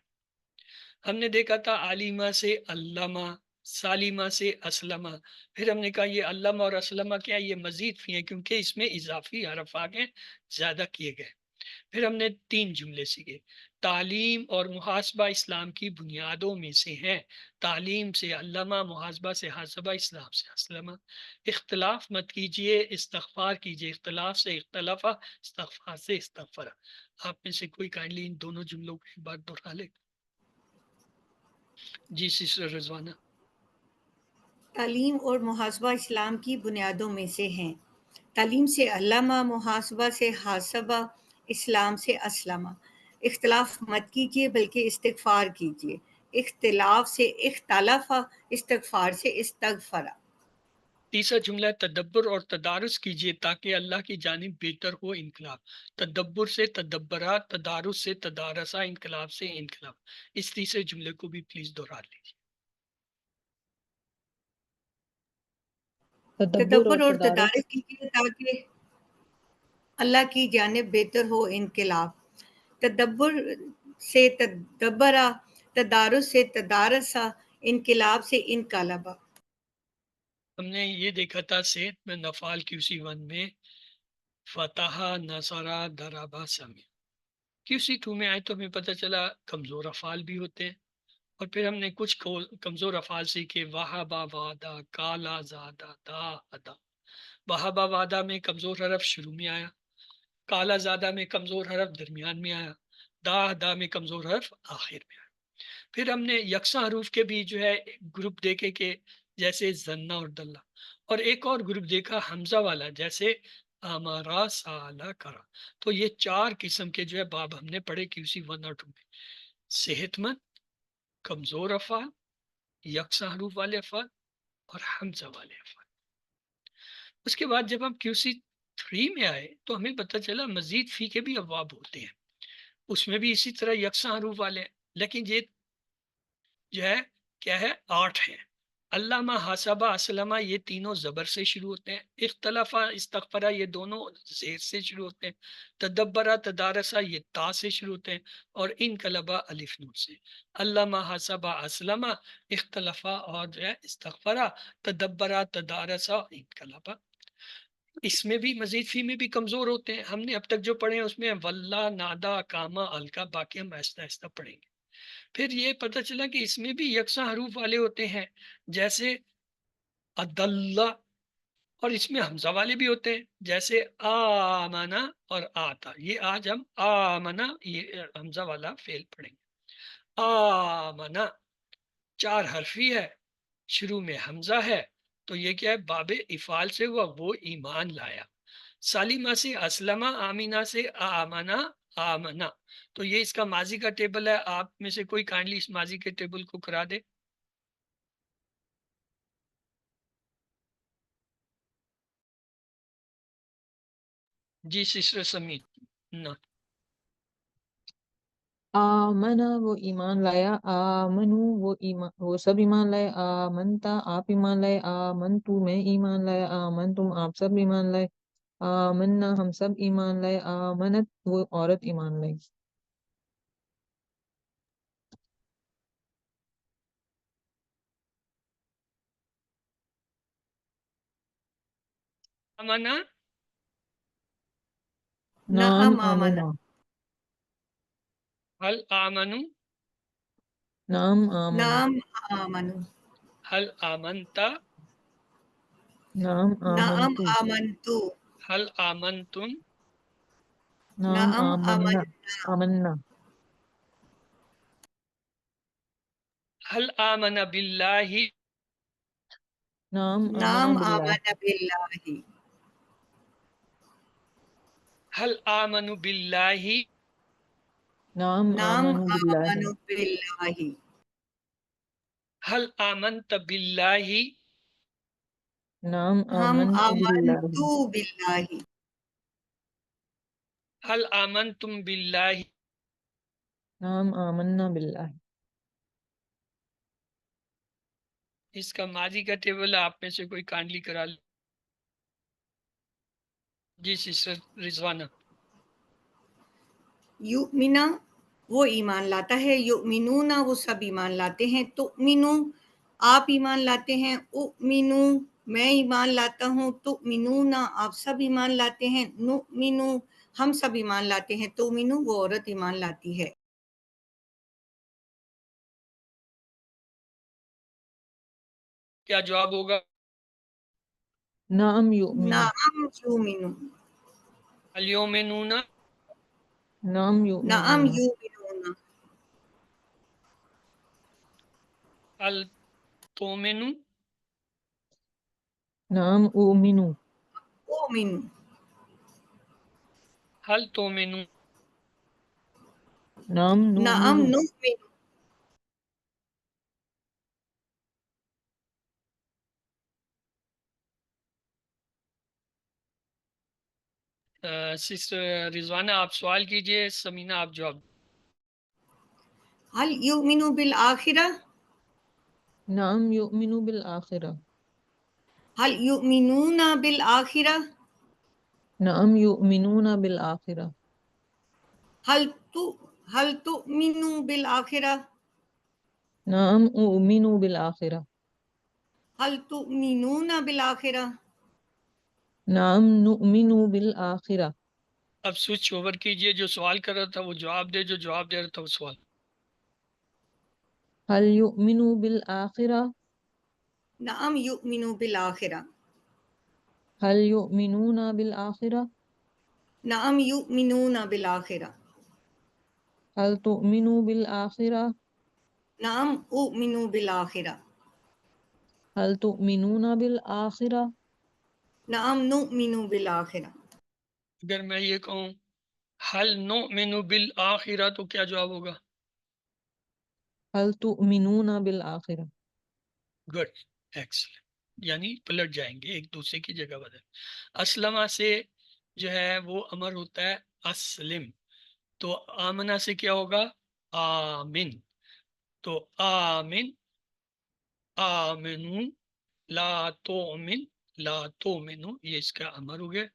ہم نے دیکھا تھا عالمہ سے علامہ، سالمہ سے اسلمہ، پھر ہم نے کہا یہ علامہ اور اسلمہ کیا، یہ مزید فی ہیں کیونکہ اس میں اضافی حرف آگے زیادہ کیے گئے۔ پھر ہم نے 3 جملے سیکھے۔ تعلیم اور محاسبہ اسلام کی بنیادوں میں سے ہیں، تعلیم سے علامہ، محاسبہ سے حاسبہ، اسلام سے اسلمہ۔ اختلاف مت کیجئے، استغفار کیجئے، اختلاف سے اختلافہ، استغفار سے استغفرہ۔ آپ میں سے کوئی کائنڈلی ان دونوں جملوں کو ایک بار دہرا لے۔ جی سسٹر رضوانہ۔ تعلیم اور محاسبہ اسلام کی بنیادوں میں سے ہیں، تعلیم سے علامہ، محاسبہ سے حاسبہ، اسلام سے اسلمہ۔ اختلاف مت کیجیے بلکہ استغفار کیجیے، اختلاف سے اختلافہ، استغفار سے استغفرہ۔ تیسرا جملہ ہے تدبر اور تدارس کیجیے تاکہ اللہ کی جانب بہتر ہو انقلاب۔ تدبر سے تدبرہ، تدارس سے تدارسہ، انقلاب سے انقلاب۔ اس تیسرے جملے کو بھی پلیز دہرا لیجیے۔ تدبر اور تدارس تدارس کیجیے تاکہ اللہ کی جانب بہتر ہو انقلاب۔ تدبر سے تدبرہ، تدارس سے تدارسہ، انقلاب سے انقلابہ۔ ہم نے یہ دیکھا تھا صحت میں نفعال QC 1 میں فتح، نصرہ، دربہ، سمی۔ QC 2 میں آئے تو ہمیں پتہ چلا کمزور افعال بھی ہوتے ہیں، اور پھر ہم نے کچھ کمزور افعال سیکھے، وہبہ، وعدہ، کالا، زادہ، دا، ادا۔ وہبہ وعدہ میں کمزور حرف شروع میں آیا، کالا زادہ میں کمزور حرف درمیان میں آیا، دا دا میں کمزور حرف آخر میں آیا۔ پھر ہم نے یکساں حروف کے بھی جو ہے گروپ دیکھے کہ جیسے زنہ اور دلہ، اور ایک اور گروپ دیکھا حمزہ والا جیسے امارا، سالا، کرا۔ تو یہ 4 قسم کے جو ہے باب ہم نے پڑھے QC 1 اور 2 میں، صحت مند، کمزور افعال، یکساں حروف والے افعال، اور حمزہ والے افعال. اس کے بعد جب ہم QC3 میں آئے تو ہمیں پتہ چلا مزید فی کے بھی ابواب ہوتے ہیں، اس میں بھی اسی طرح یکساں حروف والے ہیں، لیکن یہ جو ہے کیا ہے 8 ہیں. علامہ حسبہ اسلمہ یہ تینوں زبر سے شروع ہوتے ہیں، اختلافہ استغفرہ یہ دونوں زیر سے شروع ہوتے ہیں، تدبرہ تدارسہ یہ تا سے شروع ہوتے ہیں، اور انقلبہ الف نون سے. علامہ حسبہ اسلمہ اختلافہ اور جو ہے استغفرہ تدبرہ تدارسہ انقلبہ. اس میں بھی مزید فی میں بھی کمزور ہوتے ہیں. ہم نے اب تک جو پڑھے ہیں اس میں واللہ نادا کاما الکا، باقی ہم آہستہ آہستہ پڑھیں گے. پھر یہ پتہ چلا کہ اس میں بھی یکساں حروف والے ہوتے ہیں، جیسے عدلہ، اور اس میں حمزہ والے بھی ہوتے ہیں، جیسے آمنا اور آتا. یہ آج ہم آمنا یہ حمزہ والا فعل پڑھیں گے. آمنا 4 حرفی ہے، شروع میں حمزہ ہے، تو یہ کیا ہے باب افعال سے ہوا، وہ ایمان لایا. سالمہ سے اسلمہ، آمینہ سے آمنا آمنا، تو یہ اس کا ماضی کا ٹیبل ہے. آپ میں سے کوئی کائنڈلی اس ماضی کے ٹیبل کو کرا دے. جی سسٹر سمیت. نہ آمنا وہ ایمان لایا، آمنو وہ سب ایمان لائے، آمنتا آپ ایمان لائے، آمنتو میں ایمان لایا، آمنتم آپ سب ایمان لائے، آمنا ہم سب ایمان لائے، آمنت وہ عورت ایمان لائی. آمنا نعم نعم آمنا، آمنا، هل آمنو، نعم آمنا، نعم آمنو، هل آمنت، نعم نعم آمنتو، آمنتو، هل آمنتم، نعم نعم آمنا، آمنا، آمنا، هل آمن بالله، نعم آمنا نعم باللہ، آمن باللہ، هل آمنوا بالله، نعم نعم آمنوا باللہ، آمن باللہ، هل آمنت بالله، نعم ہم آمنت باللہ، آمنتو باللہ، هل آمنتم بالله. نعم آمنا باللہ. اس کا ماضی کا ٹیبل آپ میں سے کوئی کانڈلی کرا لے. جی سسٹر رضوانہ. یؤمنا وہ ایمان لاتا ہے، یؤمنونا وہ سب ایمان لاتے ہیں، تؤمنو آپ ایمان لاتے ہیں، اؤمنو میں ایمان لاتا ہوں، تؤمنونا آپ سب ایمان لاتے ہیں، نؤمنو ہم سب ایمان لاتے ہیں، تؤمنو وہ عورت ایمان لاتی ہے. کیا جواب ہوگا؟ نعم یؤمن، نعم یؤمنو، الیومنون، نعم نعم یؤمنون، یؤمنون، التومنو، نعم اؤمنو، اؤمنو، هل تومنو. نعم نعم نؤمنو، نؤمنو، سسٹر رضوانہ آپ سوال کیجئے، سمینہ آپ جواب. هل یؤمنو بالآخرہ، نعم یؤمنو بالآخرہ، هل یؤمنون بالآخرہ، نعم یؤمنون بالآخرہ، هل تو هل تؤمنو بالآخرہ، نعم اؤمنو بالآخرہ، هل تؤمنون بالآخرہ. نعم نؤمنو بالآخرہ. اب سوئچ اوور کیجئے، جو سوال کر رہا تھا وہ جواب دے، جو جواب دے رہا تھا وہ سوال. هل یؤمنو بالآخرہ، نعم یؤمنو بالآخرہ، هل یؤمنون بالآخرہ، نعم یؤمنون بالآخرہ، هل تؤمنو بالآخرہ، نعم اؤمنو بالآخرہ، هل تؤمنون بالآخرہ، نعم نؤمنو بالآخرہ. اگر میں یہ کہوں حل نؤمن بالآخرہ تو کیا جواب ہوگا؟ هل تؤمنون بالآخرہ. Good, excellent. یعنی پلٹ جائیں گے ایک دوسرے کی جگہ بدل. اسلمہ سے جو ہے وہ امر ہوتا ہے اسلم. تو آمنہ سے کیا ہوگا؟ آمن. تو آمن، آمنو، لا تؤمن، لا تؤمنو، یہ اس کا امر ہو گیا.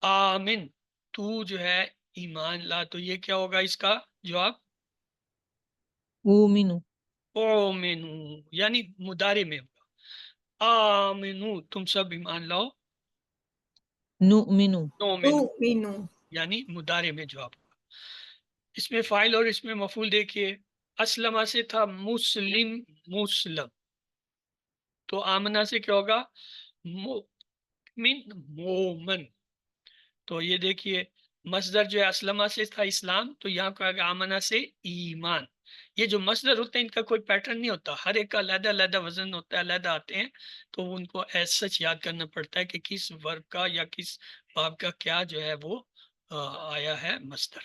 آمن، تو جو ہے ایمان لا، تو یہ کیا ہوگا اس کا جواب؟ اومنو. اومنو، یعنی مضارع میں ہوگا. آمنو، تم سب ایمان لاؤ. نؤمنو. نؤمنو، تؤمنو. یعنی مضارع میں جواب ہوگا. اس میں فاعل اور اس میں مفعول دیکھیے. اسلمہ سے تھا مسلم، مسلم. تو آمنہ سے کیا ہوگا؟ مؤمن، مومن. تو یہ دیکھیے مصدر جو ہے اسلمہ سے تھا اسلام، تو یہاں کہا گیا آمنہ سے ایمان. یہ جو مصدر ہوتے ہیں ان کا کوئی پیٹرن نہیں ہوتا، ہر ایک کا علیحدہ علیحدہ وزن ہوتا ہے، علیحدہ آتے ہیں. تو ان کو ایز سچ یاد کرنا پڑتا ہے کہ کس ورب کا یا کس باب کا کیا جو ہے وہ آیا ہے مصدر.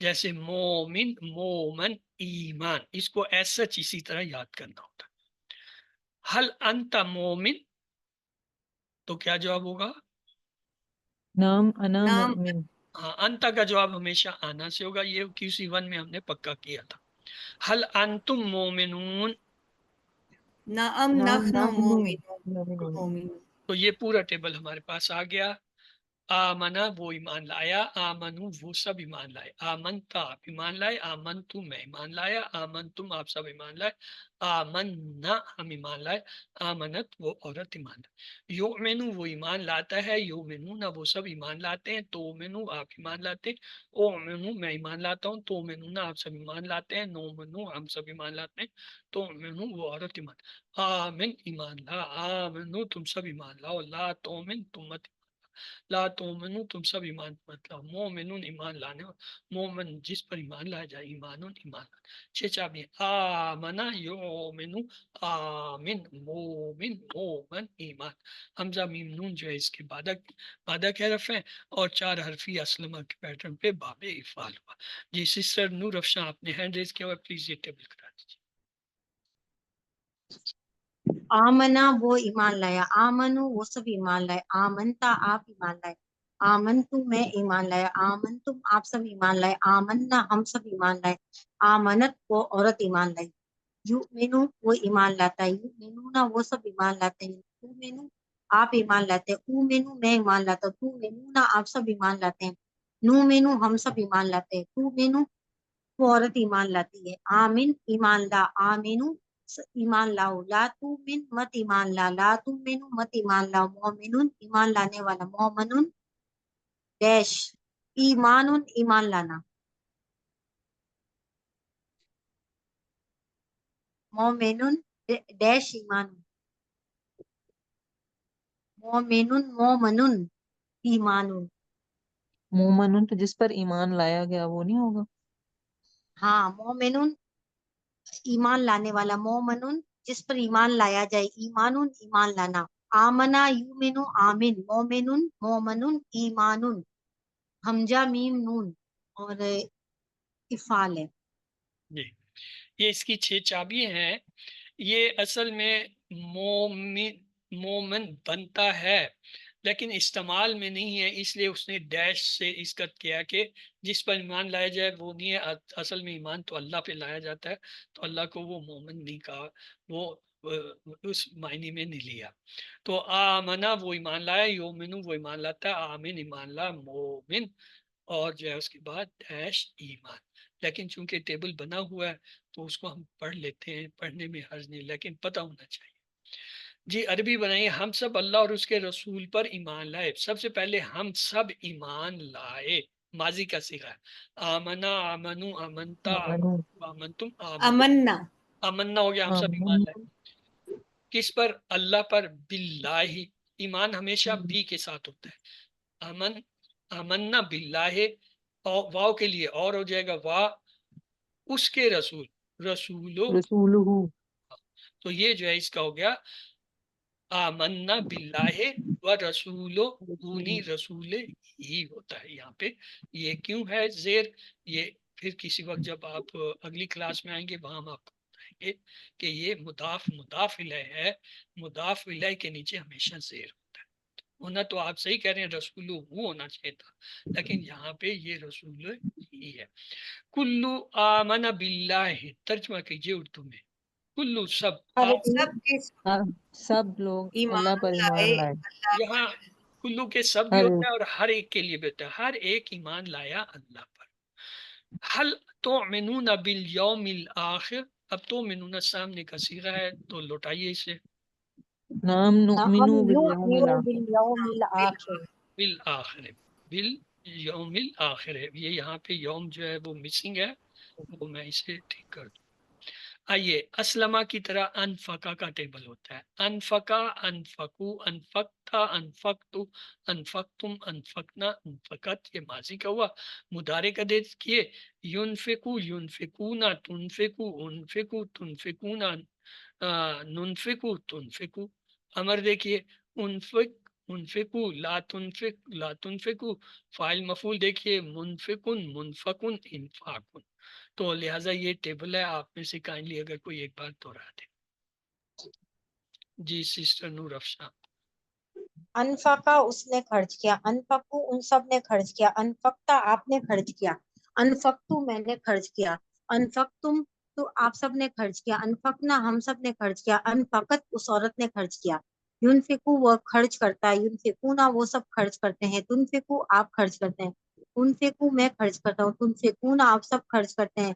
جیسے مومن، مومن، ایمان، اس کو ایز سچ اسی طرح یاد کرنا ہوتا ہے. حل انت مومن، تو کیا جواب ہوگا؟ نام انا نام مؤمن. ہاں، انتا کا جواب ہمیشہ آنا سے ہوگا، یہ QC1 میں ہم نے پکا کیا تھا. حل انتم مومنون، نعم نام نحن نحن مومنون. مؤمنون. مومنون. تو یہ پورا ٹیبل ہمارے پاس آ گیا. آمنا وہ ایمان لایا، آمنو وہ سب ایمان لائے، آمنتا آپ ایمان لائے، آمنتم میں ایمان لایا، آمنتم آپ سب ایمان لائے، آمنا ہم ایمان لائے، آمنت وہ عورت ایمان لائے. یؤمنو وہ ایمان لاتا ہے، یؤمنون وہ سب ایمان لاتے ہیں، تومنو آپ ایمان لاتے ہیں، اومنو میں ایمان لاتا ہوں، تومنون آپ سب ایمان لاتے ہیں، نومنو ہم سب ایمان لاتے ہیں، تومنو وہ عورت ایمان. آمن ایمان لا، آمنو تم سب ایمان لاؤ، لا تومن تم مت، لا تومنو تم سب ایمان مطلب، مومنون ایمان لانے، مومن جس پر ایمان لایا جائے، ایمانون ایمان لانے. چھ چابی آمنا یومنو، آمن، مومن، مومن، ایمان. حمزہ میم نون جو ہے اس کے بعدہ کے حرف ہیں، اور 4 حرفی اسلمہ کے پیٹرن پہ باب افعال ہوا. جی سسٹر نور افشاں آپ نے ہینڈ ریز کیا ہوا، پلیز یہ ٹیبل کرا دیجیے. آمنا وہ ایمان لایا، آمنو وہ سب ایمان لائے، آمنتا آپ ایمان لائے، آمنتو میں ایمان لایا، آمنتم آپ سب ایمان لائے، آمنا ہم سب ایمان لائے، آمنت وہ عورت ایمان لائی. یؤمنو وہ ایمان لاتا ہے، یؤمنونا وہ سب ایمان لاتے ہیں، تؤمنو آپ ایمان لاتے ہیں، اومنو میں ایمان لاتا ہوں، تؤمنونا آپ سب ایمان لاتے ہیں، نؤمنو ہم سب ایمان لاتے ہیں، تؤمنو وہ عورت ایمان لاتی ہے، آمن ایمان لا، آمنو ایمان لاؤ، لا تؤمن مت ایمان لا، لا تؤمنو مت ایمان لاؤ، مومنون ایمان لانے والا، مومنون ڈیش ایمانون ایمان لانا، مومنون ڈیش ایمان، مومنون مومنون ایمانون. مومنون تو جس پر ایمان لایا گیا وہ نہیں ہوگا؟ ہاں مومنون ایمان لانے والا، مومنون جس پر ایمان لایا جائے، ایمانون ایمان لانا، آمنا یومنو آمن، مومنون مومنون ایمانون، حمزہ میم نون اور افعال ہے. جی یہ اس کی 6 چابی ہیں. یہ اصل میں مومن بنتا ہے لیکن استعمال میں نہیں ہے، اس لیے اس نے ڈیش سے اس کا کیا کہ جس پر ایمان لایا جائے وہ نہیں ہے. اصل میں ایمان تو اللہ پہ لایا جاتا ہے، تو اللہ کو وہ مومن نہیں کہا، وہ اس معنی میں نہیں لیا. تو آمنا وہ ایمان لایا، یومنو وہ ایمان لاتا ہے، آمن ایمان لا، مومن اور جو ہے اس کے بعد ڈیش ایمان. لیکن چونکہ ٹیبل بنا ہوا ہے تو اس کو ہم پڑھ لیتے ہیں، پڑھنے میں حرج نہیں، لیکن پتہ ہونا چاہیے. جی عربی بنائیے. ہم سب اللہ اور اس کے رسول پر ایمان لائے. سب سے پہلے ہم سب ایمان لائے، ماضی کا صیغہ ہے. آمنا، آمنو، آمنتا، آمنو. آمنتم، آمن، امنا. آمنا ہو گیا ہم سب ایمان لائے. کس پر؟ اللہ پر. باللہ، ایمان ہمیشہ بھی کے ساتھ ہوتا ہے. امن، آمنا باللہ، اور واو کے لیے اور ہو جائے گا وا، اس کے رسول، رسولو. رسولہ. تو یہ جو ہے اس کا ہو گیا آمنا باللہ و رسولو، اونی رسول ہی ہوتا ہے یہاں پہ. یہ کیوں ہے زیر، یہ پھر کسی وقت جب آپ اگلی کلاس میں آئیں گے وہاں ہم آپ کو بتائیں گے کہ یہ مضاف مضاف الیہ ہے، مضاف الیہ کے نیچے ہمیشہ زیر ہوتا ہے، ہونا تو آپ صحیح کہہ رہے ہیں رسول وہ ہونا چاہیے تھا، لیکن یہاں پہ یہ رسول ہی ہے۔ کلو آمن باللہ، ترجمہ کیجئے اردو میں، کلو سب ہر ایک سب کے سب لوگ اللہ ایمان پر لائے ایمان لائے، اللہ یہاں کلو کے سب بھی ہر ہوتا ایک ہے اور ہر ایک کے لیے بھی ہوتا ہے، ہر ایک ایمان لایا اللہ پر۔ حل تؤمنون بالیوم الآخر، اب تؤمنون سامنے کا صیغہ ہے تو لوٹائیے اسے، نام نؤمنو ہم بالیوم یؤمنون الآخر، بالیوم الآخر، بالآخر، بالیوم الآخر ہے، یہ یہاں پہ یوم جو ہے وہ مسنگ ہے، وہ میں اسے ٹھیک کر دوں۔ آئیے اسلمہ کی طرح انفقا کا ٹیبل ہوتا ہے، انفقا، انفقو، انفقتا، انفقتو، انفقتم، انفقنا، انفقت، یہ ماضی کا ہوا۔ مضارع کا دیکھیے، ینفقو، ینفقونا، تنفقو، انفقو، تنفقونا، ننفقو، تنفقو۔ امر دیکھیے، انفق، انفقو، لا تنفق، لا تنفقو۔ فاعل مفعول دیکھیے، منفقن، منفقن، انفاقن۔ تو لہٰذا یہ ٹیبل ہے، آپ میں سے کائنڈلی اگر کوئی ایک بار دہرا دے۔ جی سسٹر نور افشاں۔ انفقا اس نے خرچ کیا، انفقو ان سب نے خرچ کیا، انفقتا آپ نے خرچ کیا، انفقتو میں نے خرچ کیا، انفقتم تو آپ سب نے خرچ کیا، انفقنا ہم سب نے خرچ کیا، انفقت اس عورت نے خرچ کیا۔ ینفقو وہ خرچ کرتا ہے، ینفقونا وہ سب خرچ کرتے ہیں، تنفقو آپ خرچ کرتے ہیں، انفقو میں خرچ کرتا ہوں، تنفقونا آپ سب خرچ کرتے ہیں،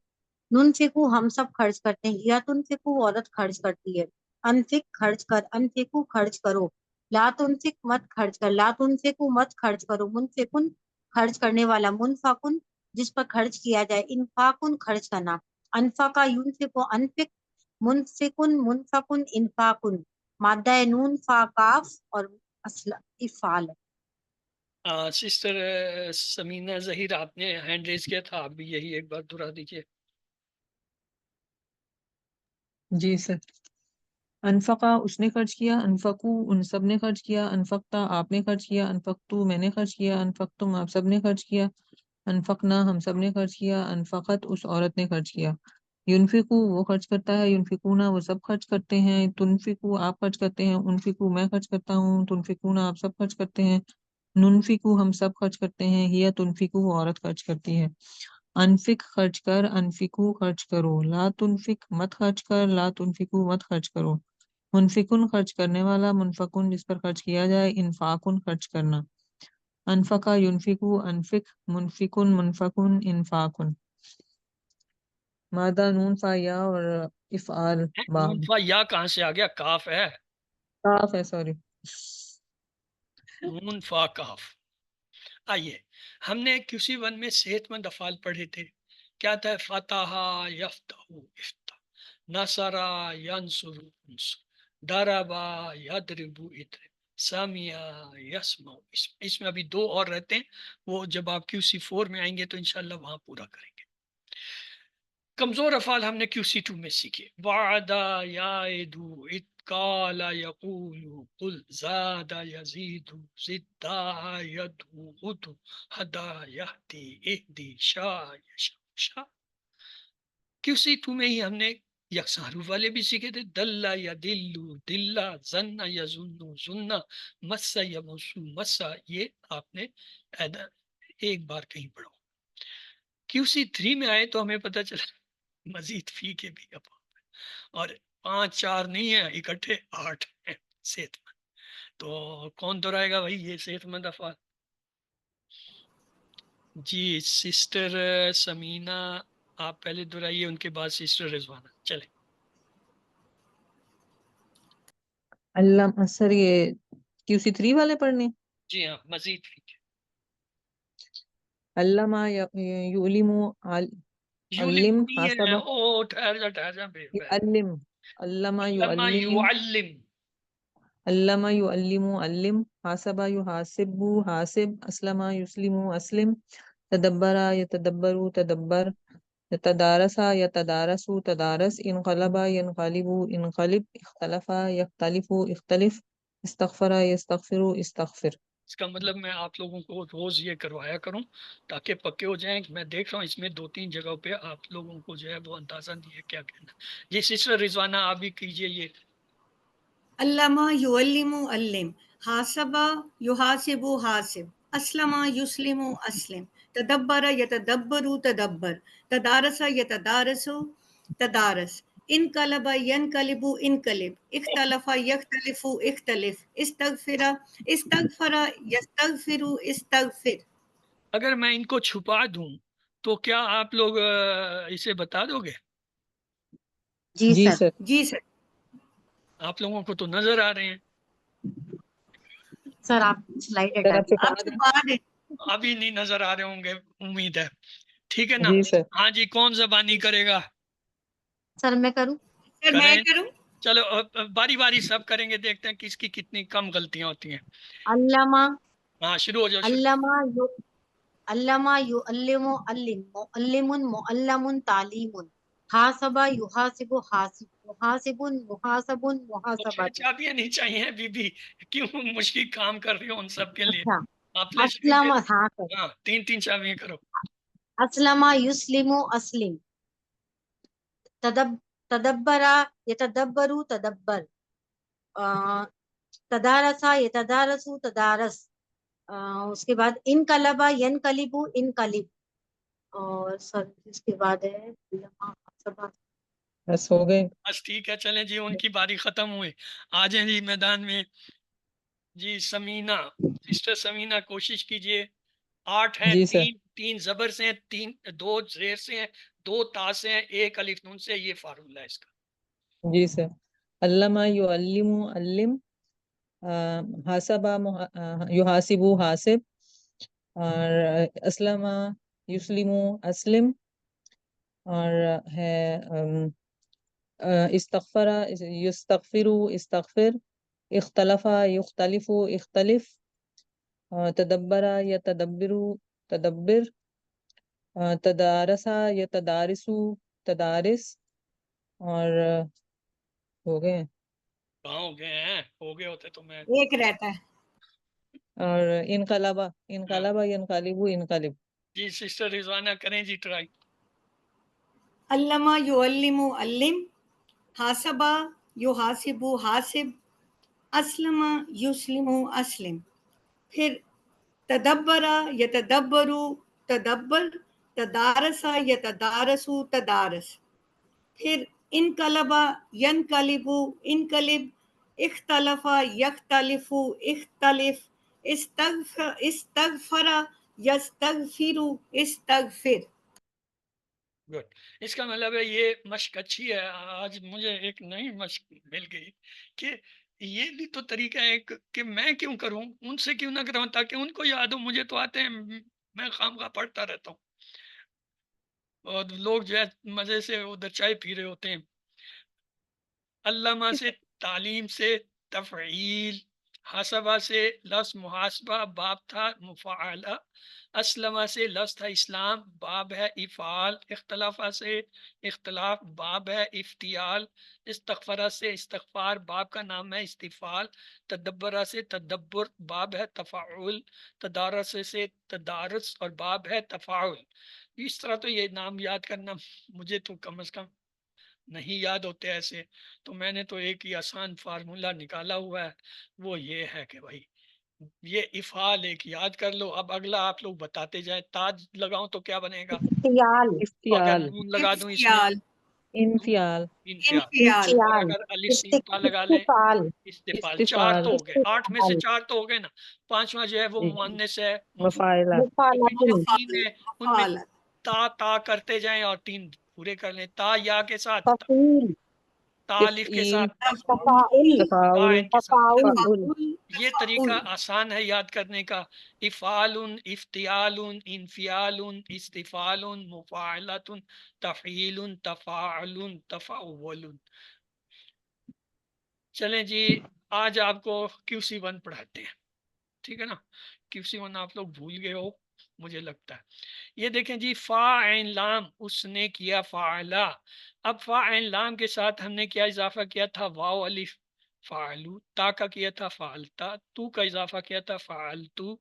ننفقو ہم سب خرچ کرتے ہیں، یا تنفقو وہ عورت خرچ کرتی ہے۔ انفق خرچ کر، انفقو خرچ کرو، لا تنفق مت خرچ کر، لا تنفقو مت خرچ کرو، منفقن خرچ کرنے والا، منفقن جس پر خرچ کیا جائے، انفاقن خرچ کرنا، انفقا ینفقو انفق، منفقن منفقن انفاقن، مادہ نون فا کاف اور اصل افعال۔ سسٹر سمینہ ظہیر، آپ نے ہینڈ ریز کیا تھا، آپ بھی یہی ایک بار دہرا دیجیے۔ جی سر۔ انفقا اس نے خرچ کیا، انفقو ان سب نے خرچ کیا، انفقتا آپ نے خرچ کیا، انفقتو میں نے خرچ کیا، انفقتم آپ سب نے خرچ کیا، انفقنا ہم سب نے خرچ کیا، انفقت اس عورت نے خرچ کیا۔ ینفقو وہ خرچ کرتا ہے، ینفقونا وہ سب خرچ کرتے ہیں، تنفقو آپ خرچ کرتے ہیں، انفقو میں خرچ کرتا ہوں، تنفقونا آپ سب خرچ کرتے ہیں، ننفقو ہم سب خرچ کرتے ہیں، ہی تنفقو وہ عورت خرچ کرتی ہے۔ انفق خرچ کر، انفقو خرچ کرو، لا تنفق مت خرچ کر، لا تنفقو مت خرچ کرو، منفقن خرچ کرنے والا، منفقن جس پر خرچ کیا جائے، انفاقن خرچ کرنا، انفقا ینفقو انفق، منفقن منفقن انفاقن، مادہ نون فا یا اور افعال باب، نون فا یا کہاں سے آ گیا؟ کاف ہے، کاف ہے سوری۔ نون فا کاف۔ آئیے ہم نے QC 1 میں صحت مند افعال پڑھے تھے، کیا تھا؟ فتح یفتح، افتح، نصرا ینصر، انصر، ضربا یضرب، اضرب، سامیا یسمع۔ اس میں ابھی دو اور رہتے ہیں، وہ جب آپ QC 4 میں آئیں گے تو انشاءاللہ وہاں پورا کریں گے۔ کمزور افعال ہم نے QC 2 میں سیکھے، وعدہ یعدو، قال یقول، قل زاد یزید، زدا یدعو، ادعو، ہدا یہدی، اہدی، شا یشاء۔ QC 2 میں ہی ہم نے یکساں حروف والے بھی سیکھے تھے، دلہ یدلو، دلہ، ظن یظن، ظن، مس یمسو، مسا، یہ آپ نے ایک بار کہیں پڑھو۔ QC 3 میں آئے تو ہمیں پتہ چلا مزید فی کے بھی افعال ہیں، اور 5 4 نہیں ہیں، اکٹھے 8 ہیں صحت مند۔ تو کون دہرائے گا بھائی یہ صحت مند افعال؟ جی سسٹر سمینہ آپ پہلے دہرائیے، ان کے بعد سسٹر رضوانہ، چلیں۔ اللہ سر یہ QC 3 والے پڑھنے، جی ہاں مزید فی کے، علامہ یعلم، یعلم علم نہیں ہے، حاسبہ، او ٹھہر جا بے علم، علامہ علما یعلم، یعلم، علامہ یعلم، علم، حاسبہ یحاسب، حاسب، اسلم یسلم، اسلم، تدبر یتدبر، تدبر، تدارس یتدارس، تدارس، انقلب ینقلب، انقلب، اختلف یختلف، اختلف، استغفر یستغفر، استغفر۔ اس کا مطلب میں آپ لوگوں کو روز یہ کروایا کروں تاکہ پکے ہو جائیں. میں دیکھ رہا ہوں اس میں 2-3 جگہوں پہ آپ لوگوں کو جو ہے وہ اندازہ نہیں ہے کیا کہنا. جی سسٹر رضوانہ آپ بھی کیجئے یہ. علامہ یعلم علم، حاسب یحاسب حاسب، اسلم یسلم اسلم، تدبر یتدبر تدبر، تدارس یتدارس تدارس، انقلب ینقلب انقلب، اختلف یختلف اختلف، استغفر استغفر یستغفر استغفر. اگر میں ان کو چھپا دوں تو کیا آپ لوگ اسے بتا دو گے؟ جی جی سر. سر. جی سر. آپ لوگوں کو تو نظر آ رہے ہیں. سر آپ سلائڈ سر ہٹا آپ دیجیے. آپ چھپا دیں. ابھی نہیں نظر آ رہے ہوں گے امید ہے. ٹھیک ہے نا. جی سر. ہاں جی کون زبانی کرے گا؟ سر میں کروں؟ سر میں کریں. کروں. چلو باری باری سب کریں گے، دیکھتے ہیں کس کی کتنی کم غلطیاں ہوتی ہیں. علامہ ہاں شروع ہو جاؤ. علامہ علامہ یعلم علم، معلم معلم تعلیم، حاسب یحاسب حاسب، محاسب محاسب چھ محاسبۃ. چابیاں نہیں چاہیے بی بی، کیوں مشکل کام کر رہی ہو ان سب کے لیے. اچھا. آپ لے اسلم، ہاں سر. ہاں 3 چابیاں کرو. اسلم یسلم اسلم، تدبر یتدبر تدبر، تدارس یتدارس تدارس، اس کے بعد انقلب ینقلب انقلب، اور سر اس کے بعد ہے بس ہو گئے. بس ٹھیک ہے چلیں جی ان کی باری ختم ہوئی. آ جائیں جی میدان میں. جی سمینہ، سسٹر سمینہ کوشش کیجئے. 8 ہیں، جی سر. 3 زبر سے ہیں، 2 زیر سے ہیں، 2 تا سے ہیں، 1 الف نون سے. یہ فارمولہ ہے اس کا. جی سر. علامہ یعلم علم، حاسب یحاسب حاسب، اور اسلم یسلم اسلم، اور ہے استغفر یستغفر استغفر، اختلف یختلف اختلف، تدبر یتدبر تدبر، تدارس یتدارس تدارس، اور ہو گئے ہیں. کہاں ہو گئے ہیں؟ ہو گئے ہوتے تو میں. ایک رہتا ہے. اور انقلب انقلب ینقلب انقلب. جی سسٹر رضوانہ کریں جی ٹرائی. علامہ یعلم علم، حاسب یحاسب حاسب، اسلم یسلم اسلم، پھر تدبر یتدبر تدبر، تدارس یتدارس تدارس، پھر انقلب ینقلب انقلب، اختلف یختلف اختلف، استغفر یستغفر استغفر. گڈ. اس کا مطلب ہے یہ مشق اچھی ہے. آج مجھے ایک نئی مشق مل گئی کہ یہ بھی تو طریقہ ہے کہ میں کیوں کروں، ان سے کیوں نہ کراؤں تاکہ ان کو یاد ہو. مجھے تو آتے ہیں، میں خواہ پڑھتا رہتا ہوں اور لوگ جو ہے مزے سے ادھر چائے پی رہے ہوتے ہیں. علامہ سے تعلیم سے تفعیل، حسبہ سے لفظ محاسبہ باب تھا مفاعلہ، اسلمہ سے لفظ تھا اسلام باب ہے افعال، اختلافہ سے اختلاف باب ہے افتیال، استغفرہ سے استغفار باب کا نام ہے استفعال، تدبرہ سے تدبر باب ہے تفاعل، تدارس سے تدارس اور باب ہے تفاعل. اس طرح تو یہ نام یاد کرنا مجھے تو کم از کم نہیں یاد ہوتے ایسے. تو میں نے تو ایک ہی آسان فارمولہ نکالا ہوا ہے، وہ یہ ہے کہ بھائی یہ افعال ایک یاد کر لو. اب اگلا آپ لوگ بتاتے جائیں. تاج لگاؤں تو کیا بنے گا؟ افتیال، اگر افتیال نون لگا دوں اس میں انفیال انفیال انفیال، انفیال اور انفیال، اگر الف سین پا لگا لیں استفال، استفال. 4 استفال تو ہو گئے، 8 میں سے استفال، 4 تو ہو گئے نا. 5واں جو ہے وہ جی مؤنث ہے مفاعلہ تو پیچھے مفعلۃ، 3 ہے ان میں مفعال تا کرتے جائیں اور 3 پورے کر لیں. تا یا کے ساتھ، تفعیل، تالف کے تفعیل ساتھ، تفاعل، تفاعل قائن کے ساتھ. تفاعل، تفاعل یہ طریقہ تفاعل. آسان ہے یاد کرنے کا. افعال، افتیال، انفیال، استفعال، مفاعلۃ، تفعیل، تفاعل، تفاعل. چلیں جی آج آپ کو QC1 پڑھاتے ہیں. ٹھیک ہے نا. QC1 آپ لوگ بھول گئے ہو مجھے لگتا ہے. یہ دیکھیں جی فا عین لام، اس نے کیا فعلا. اب فا عین لام کے ساتھ ہم نے کیا اضافہ کیا تھا؟ واو الف. فعلو، تا کا کیا تھا فعلتا، تو کا اضافہ کیا تھا فعلتو،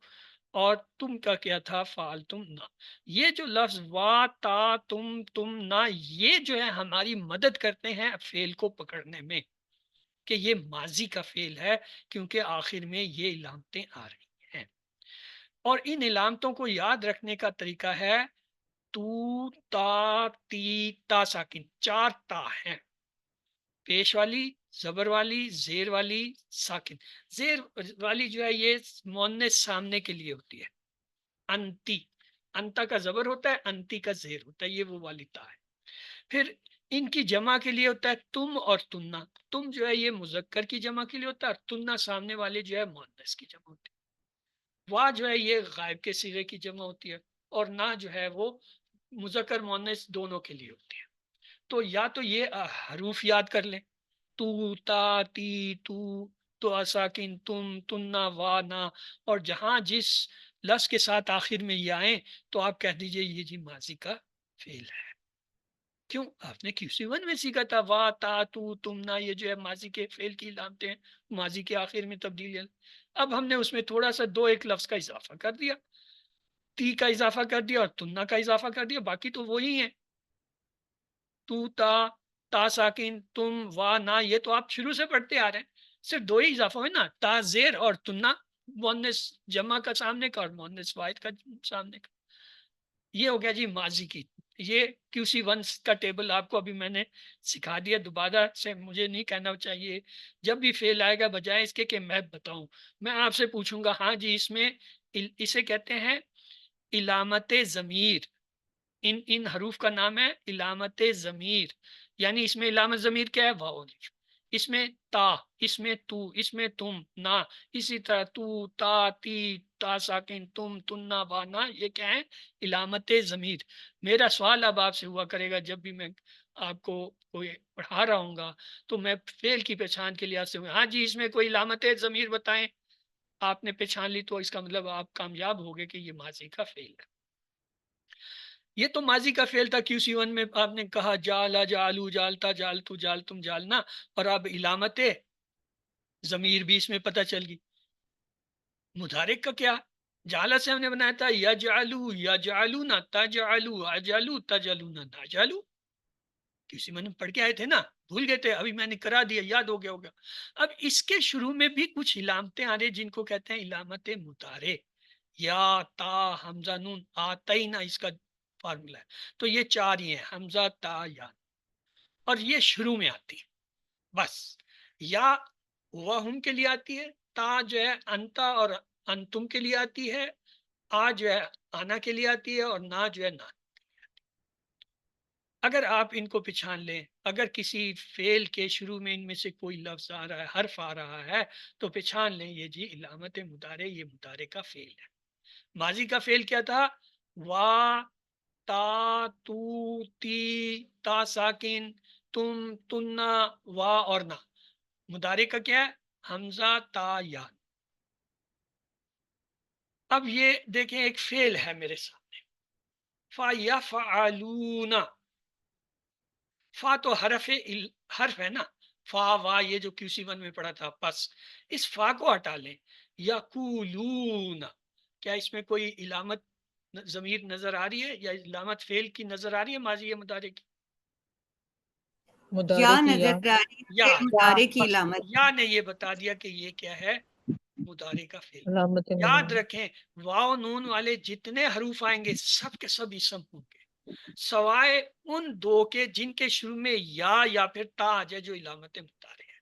اور تم کا کیا تھا فعلتم نہ. یہ جو لفظ وا تا تم نہ، یہ جو ہے ہماری مدد کرتے ہیں فعل کو پکڑنے میں کہ یہ ماضی کا فعل ہے، کیونکہ آخر میں یہ علامتیں آ رہی ہیں. اور ان علامتوں کو یاد رکھنے کا طریقہ ہے تو تا تی تا ساکن، 4 تا ہیں، پیش والی، زبر والی، زیر والی، ساکن. زیر والی جو ہے یہ مؤنث سامنے کے لیے ہوتی ہے، انتی، انتا کا زبر ہوتا ہے، انتی کا زیر ہوتا ہے، یہ وہ والی تا ہے. پھر ان کی جمع کے لیے ہوتا ہے تم اور تننا. تم جو ہے یہ مذکر کی جمع کے لیے ہوتا ہے، اور تننا سامنے والے جو ہے مؤنث کی جمع ہوتی ہے. وا جو ہے یہ غائب کے صیغے کی جمع ہوتی ہے، اور نہ جو ہے وہ مذکر مؤنث دونوں کے لیے ہوتی ہے. تو یا تو یہ حروف یاد کر لیں، تو تا تی تو اساکن تم تننا وا نا، اور جہاں جس لفظ کے ساتھ آخر میں یہ آئیں تو آپ کہہ دیجئے یہ جی ماضی کا فعل ہے. کیوں؟ آپ نے QC1 میں سیکھا تھا وا تا تو تم نا، یہ جو ہے ماضی کے فعل کی علامتیں ہیں، ماضی کے آخر میں تبدیل. اب ہم نے اس میں تھوڑا سا 2-1 لفظ کا اضافہ کر دیا، تی کا اضافہ کر دیا اور تننا کا اضافہ کر دیا، باقی تو وہی ہیں. تو تا ساکن تم وا نا، یہ تو آپ شروع سے پڑھتے آ رہے ہیں، صرف 2 ہی اضافہ ہوئے نا، تا زیر اور تننا، مؤنث جمع کا سامنے کا اور مؤنث واحد کا سامنے کا. یہ ہو گیا جی ماضی کی. یہ QC1 کا ٹیبل آپ کو ابھی میں نے سکھا دیا، دوبارہ سے مجھے نہیں کہنا چاہیے. جب بھی فعل آئے گا بجائے اس کے کہ میں بتاؤں، میں آپ سے پوچھوں گا ہاں جی اس میں اسے کہتے ہیں علامت ضمیر. ان حروف کا نام ہے علامت ضمیر، یعنی اس میں علامت ضمیر کیا ہے؟ واو الف. اس میں تا، اس میں تو، اس میں تم نا، اسی طرح تو تا تی تا ساکن تم تننا وا نا، یہ کیا ہے؟ علامت ضمیر. میرا سوال اب آپ سے ہوا کرے گا جب بھی میں آپ کو کوئی پڑھا رہا ہوں گا تو میں فعل کی پہچان کے لیے سے ہوں ہاں جی اس میں کوئی علامت ضمیر بتائیں. آپ نے پہچان لی تو اس کا مطلب آپ کامیاب ہو گئے کہ یہ ماضی کا فعل ہے. یہ تو ماضی کا فعل تھا. QC1 میں آپ نے کہا جالا جالو جالتا جالتو جالتم جالنا، اور اب علامت ضمیر بھی اس میں پتہ چل گئی. مدارک کا کیا؟ جالا سے ہم نے بنایا تھا یجعلو یجعلونا تجعلو اجعلو تجعلونا نجعلو. QC1 میں پڑھ کے آئے تھے نا، بھول گئے تھے، ابھی میں نے کرا دیا، یاد ہو گیا ہوگا. اب اس کے شروع میں بھی کچھ علامتیں آ رہی جن کو کہتے ہیں علامت مضارع. یا تا حمزہ نون آتینا اس کا فارمولا ہے. تو یہ 4 ہی ہیں، حمزہ تا یا، اور یہ شروع میں آتی ہے. بس یا وہم کے لیے آتی ہے، تا جو ہے انتا اور انتم کے لیے آتی ہے، آ جو ہے آنا کے لیے آتی ہے، اور نا جو ہے نا. اگر آپ ان کو پہچان لیں، اگر کسی فعل کے شروع میں ان میں سے کوئی لفظ آ رہا ہے، حرف آ رہا ہے، تو پہچان لیں یہ جی علامت مضارع، یہ مضارع کا فعل ہے. ماضی کا فعل کیا تھا؟ وا تا تو تی تا ساکن تم تننا وا اور نا. مضارع کا کیا ہے؟ حمزہ تا یا. اب یہ دیکھیں ایک فعل ہے میرے سامنے، فَيَفْعَلُونَ. فا تو حرف ہے نا، فا وا یہ جو QC1 میں پڑھا تھا. بس اس فا کو ہٹا لیں. یقولون، کیا اس میں کوئی علامت ضمیر نظر آ رہی ہے یا علامت فعل کی نظر آ رہی ہے ماضی یا مضارع کی؟ مضارع یا کی یا. نظر آ رہی یا. ہے، مضارع کی بس علامت. یا نے یہ بتا دیا کہ یہ کیا ہے؟ مضارع کا فعل. علامت یاد مضارع. رکھیں واو نون والے جتنے حروف آئیں گے سب کے سب اسم ہوں گے، سوائے ان 2 کے جن کے شروع میں یا پھر تا آ جائے جو علامت مضارع ہے.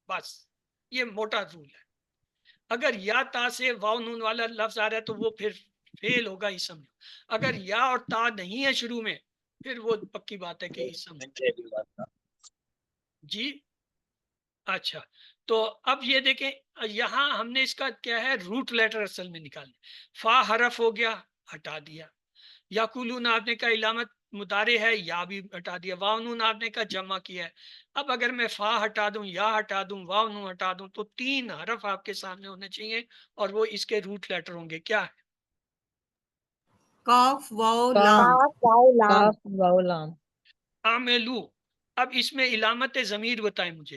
بس یہ موٹا رول ہے. اگر یا تا سے واو نون والا لفظ آ رہا ہے تو وہ پھر فعل ہوگا اسم. اگر یا اور تا نہیں ہے شروع میں پھر وہ پکی بات ہے کہ اسم جی. اچھا تو اب یہ دیکھیں یہاں ہم نے اس کا کیا ہے روٹ لیٹر اصل میں نکالنا. فا حرف ہو گیا، ہٹا دیا. یقولون آپ نے کہا علامت مضارع ہے، یا بھی ہٹا دیا. واو نون آپ نے کہا جمع کیا ہے. اب اگر میں فا ہٹا دوں، یا ہٹا دوں، واو نون ہٹا دوں تو 3 حرف آپ کے سامنے ہونے چاہیے اور وہ اس کے روٹ لیٹر ہوں گے. کیا ہے؟ کاف واو کاف لام. کاف واو لام. کاف واو لام. عاملو. اب اس میں علامت ضمیر بتائیں مجھے.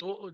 2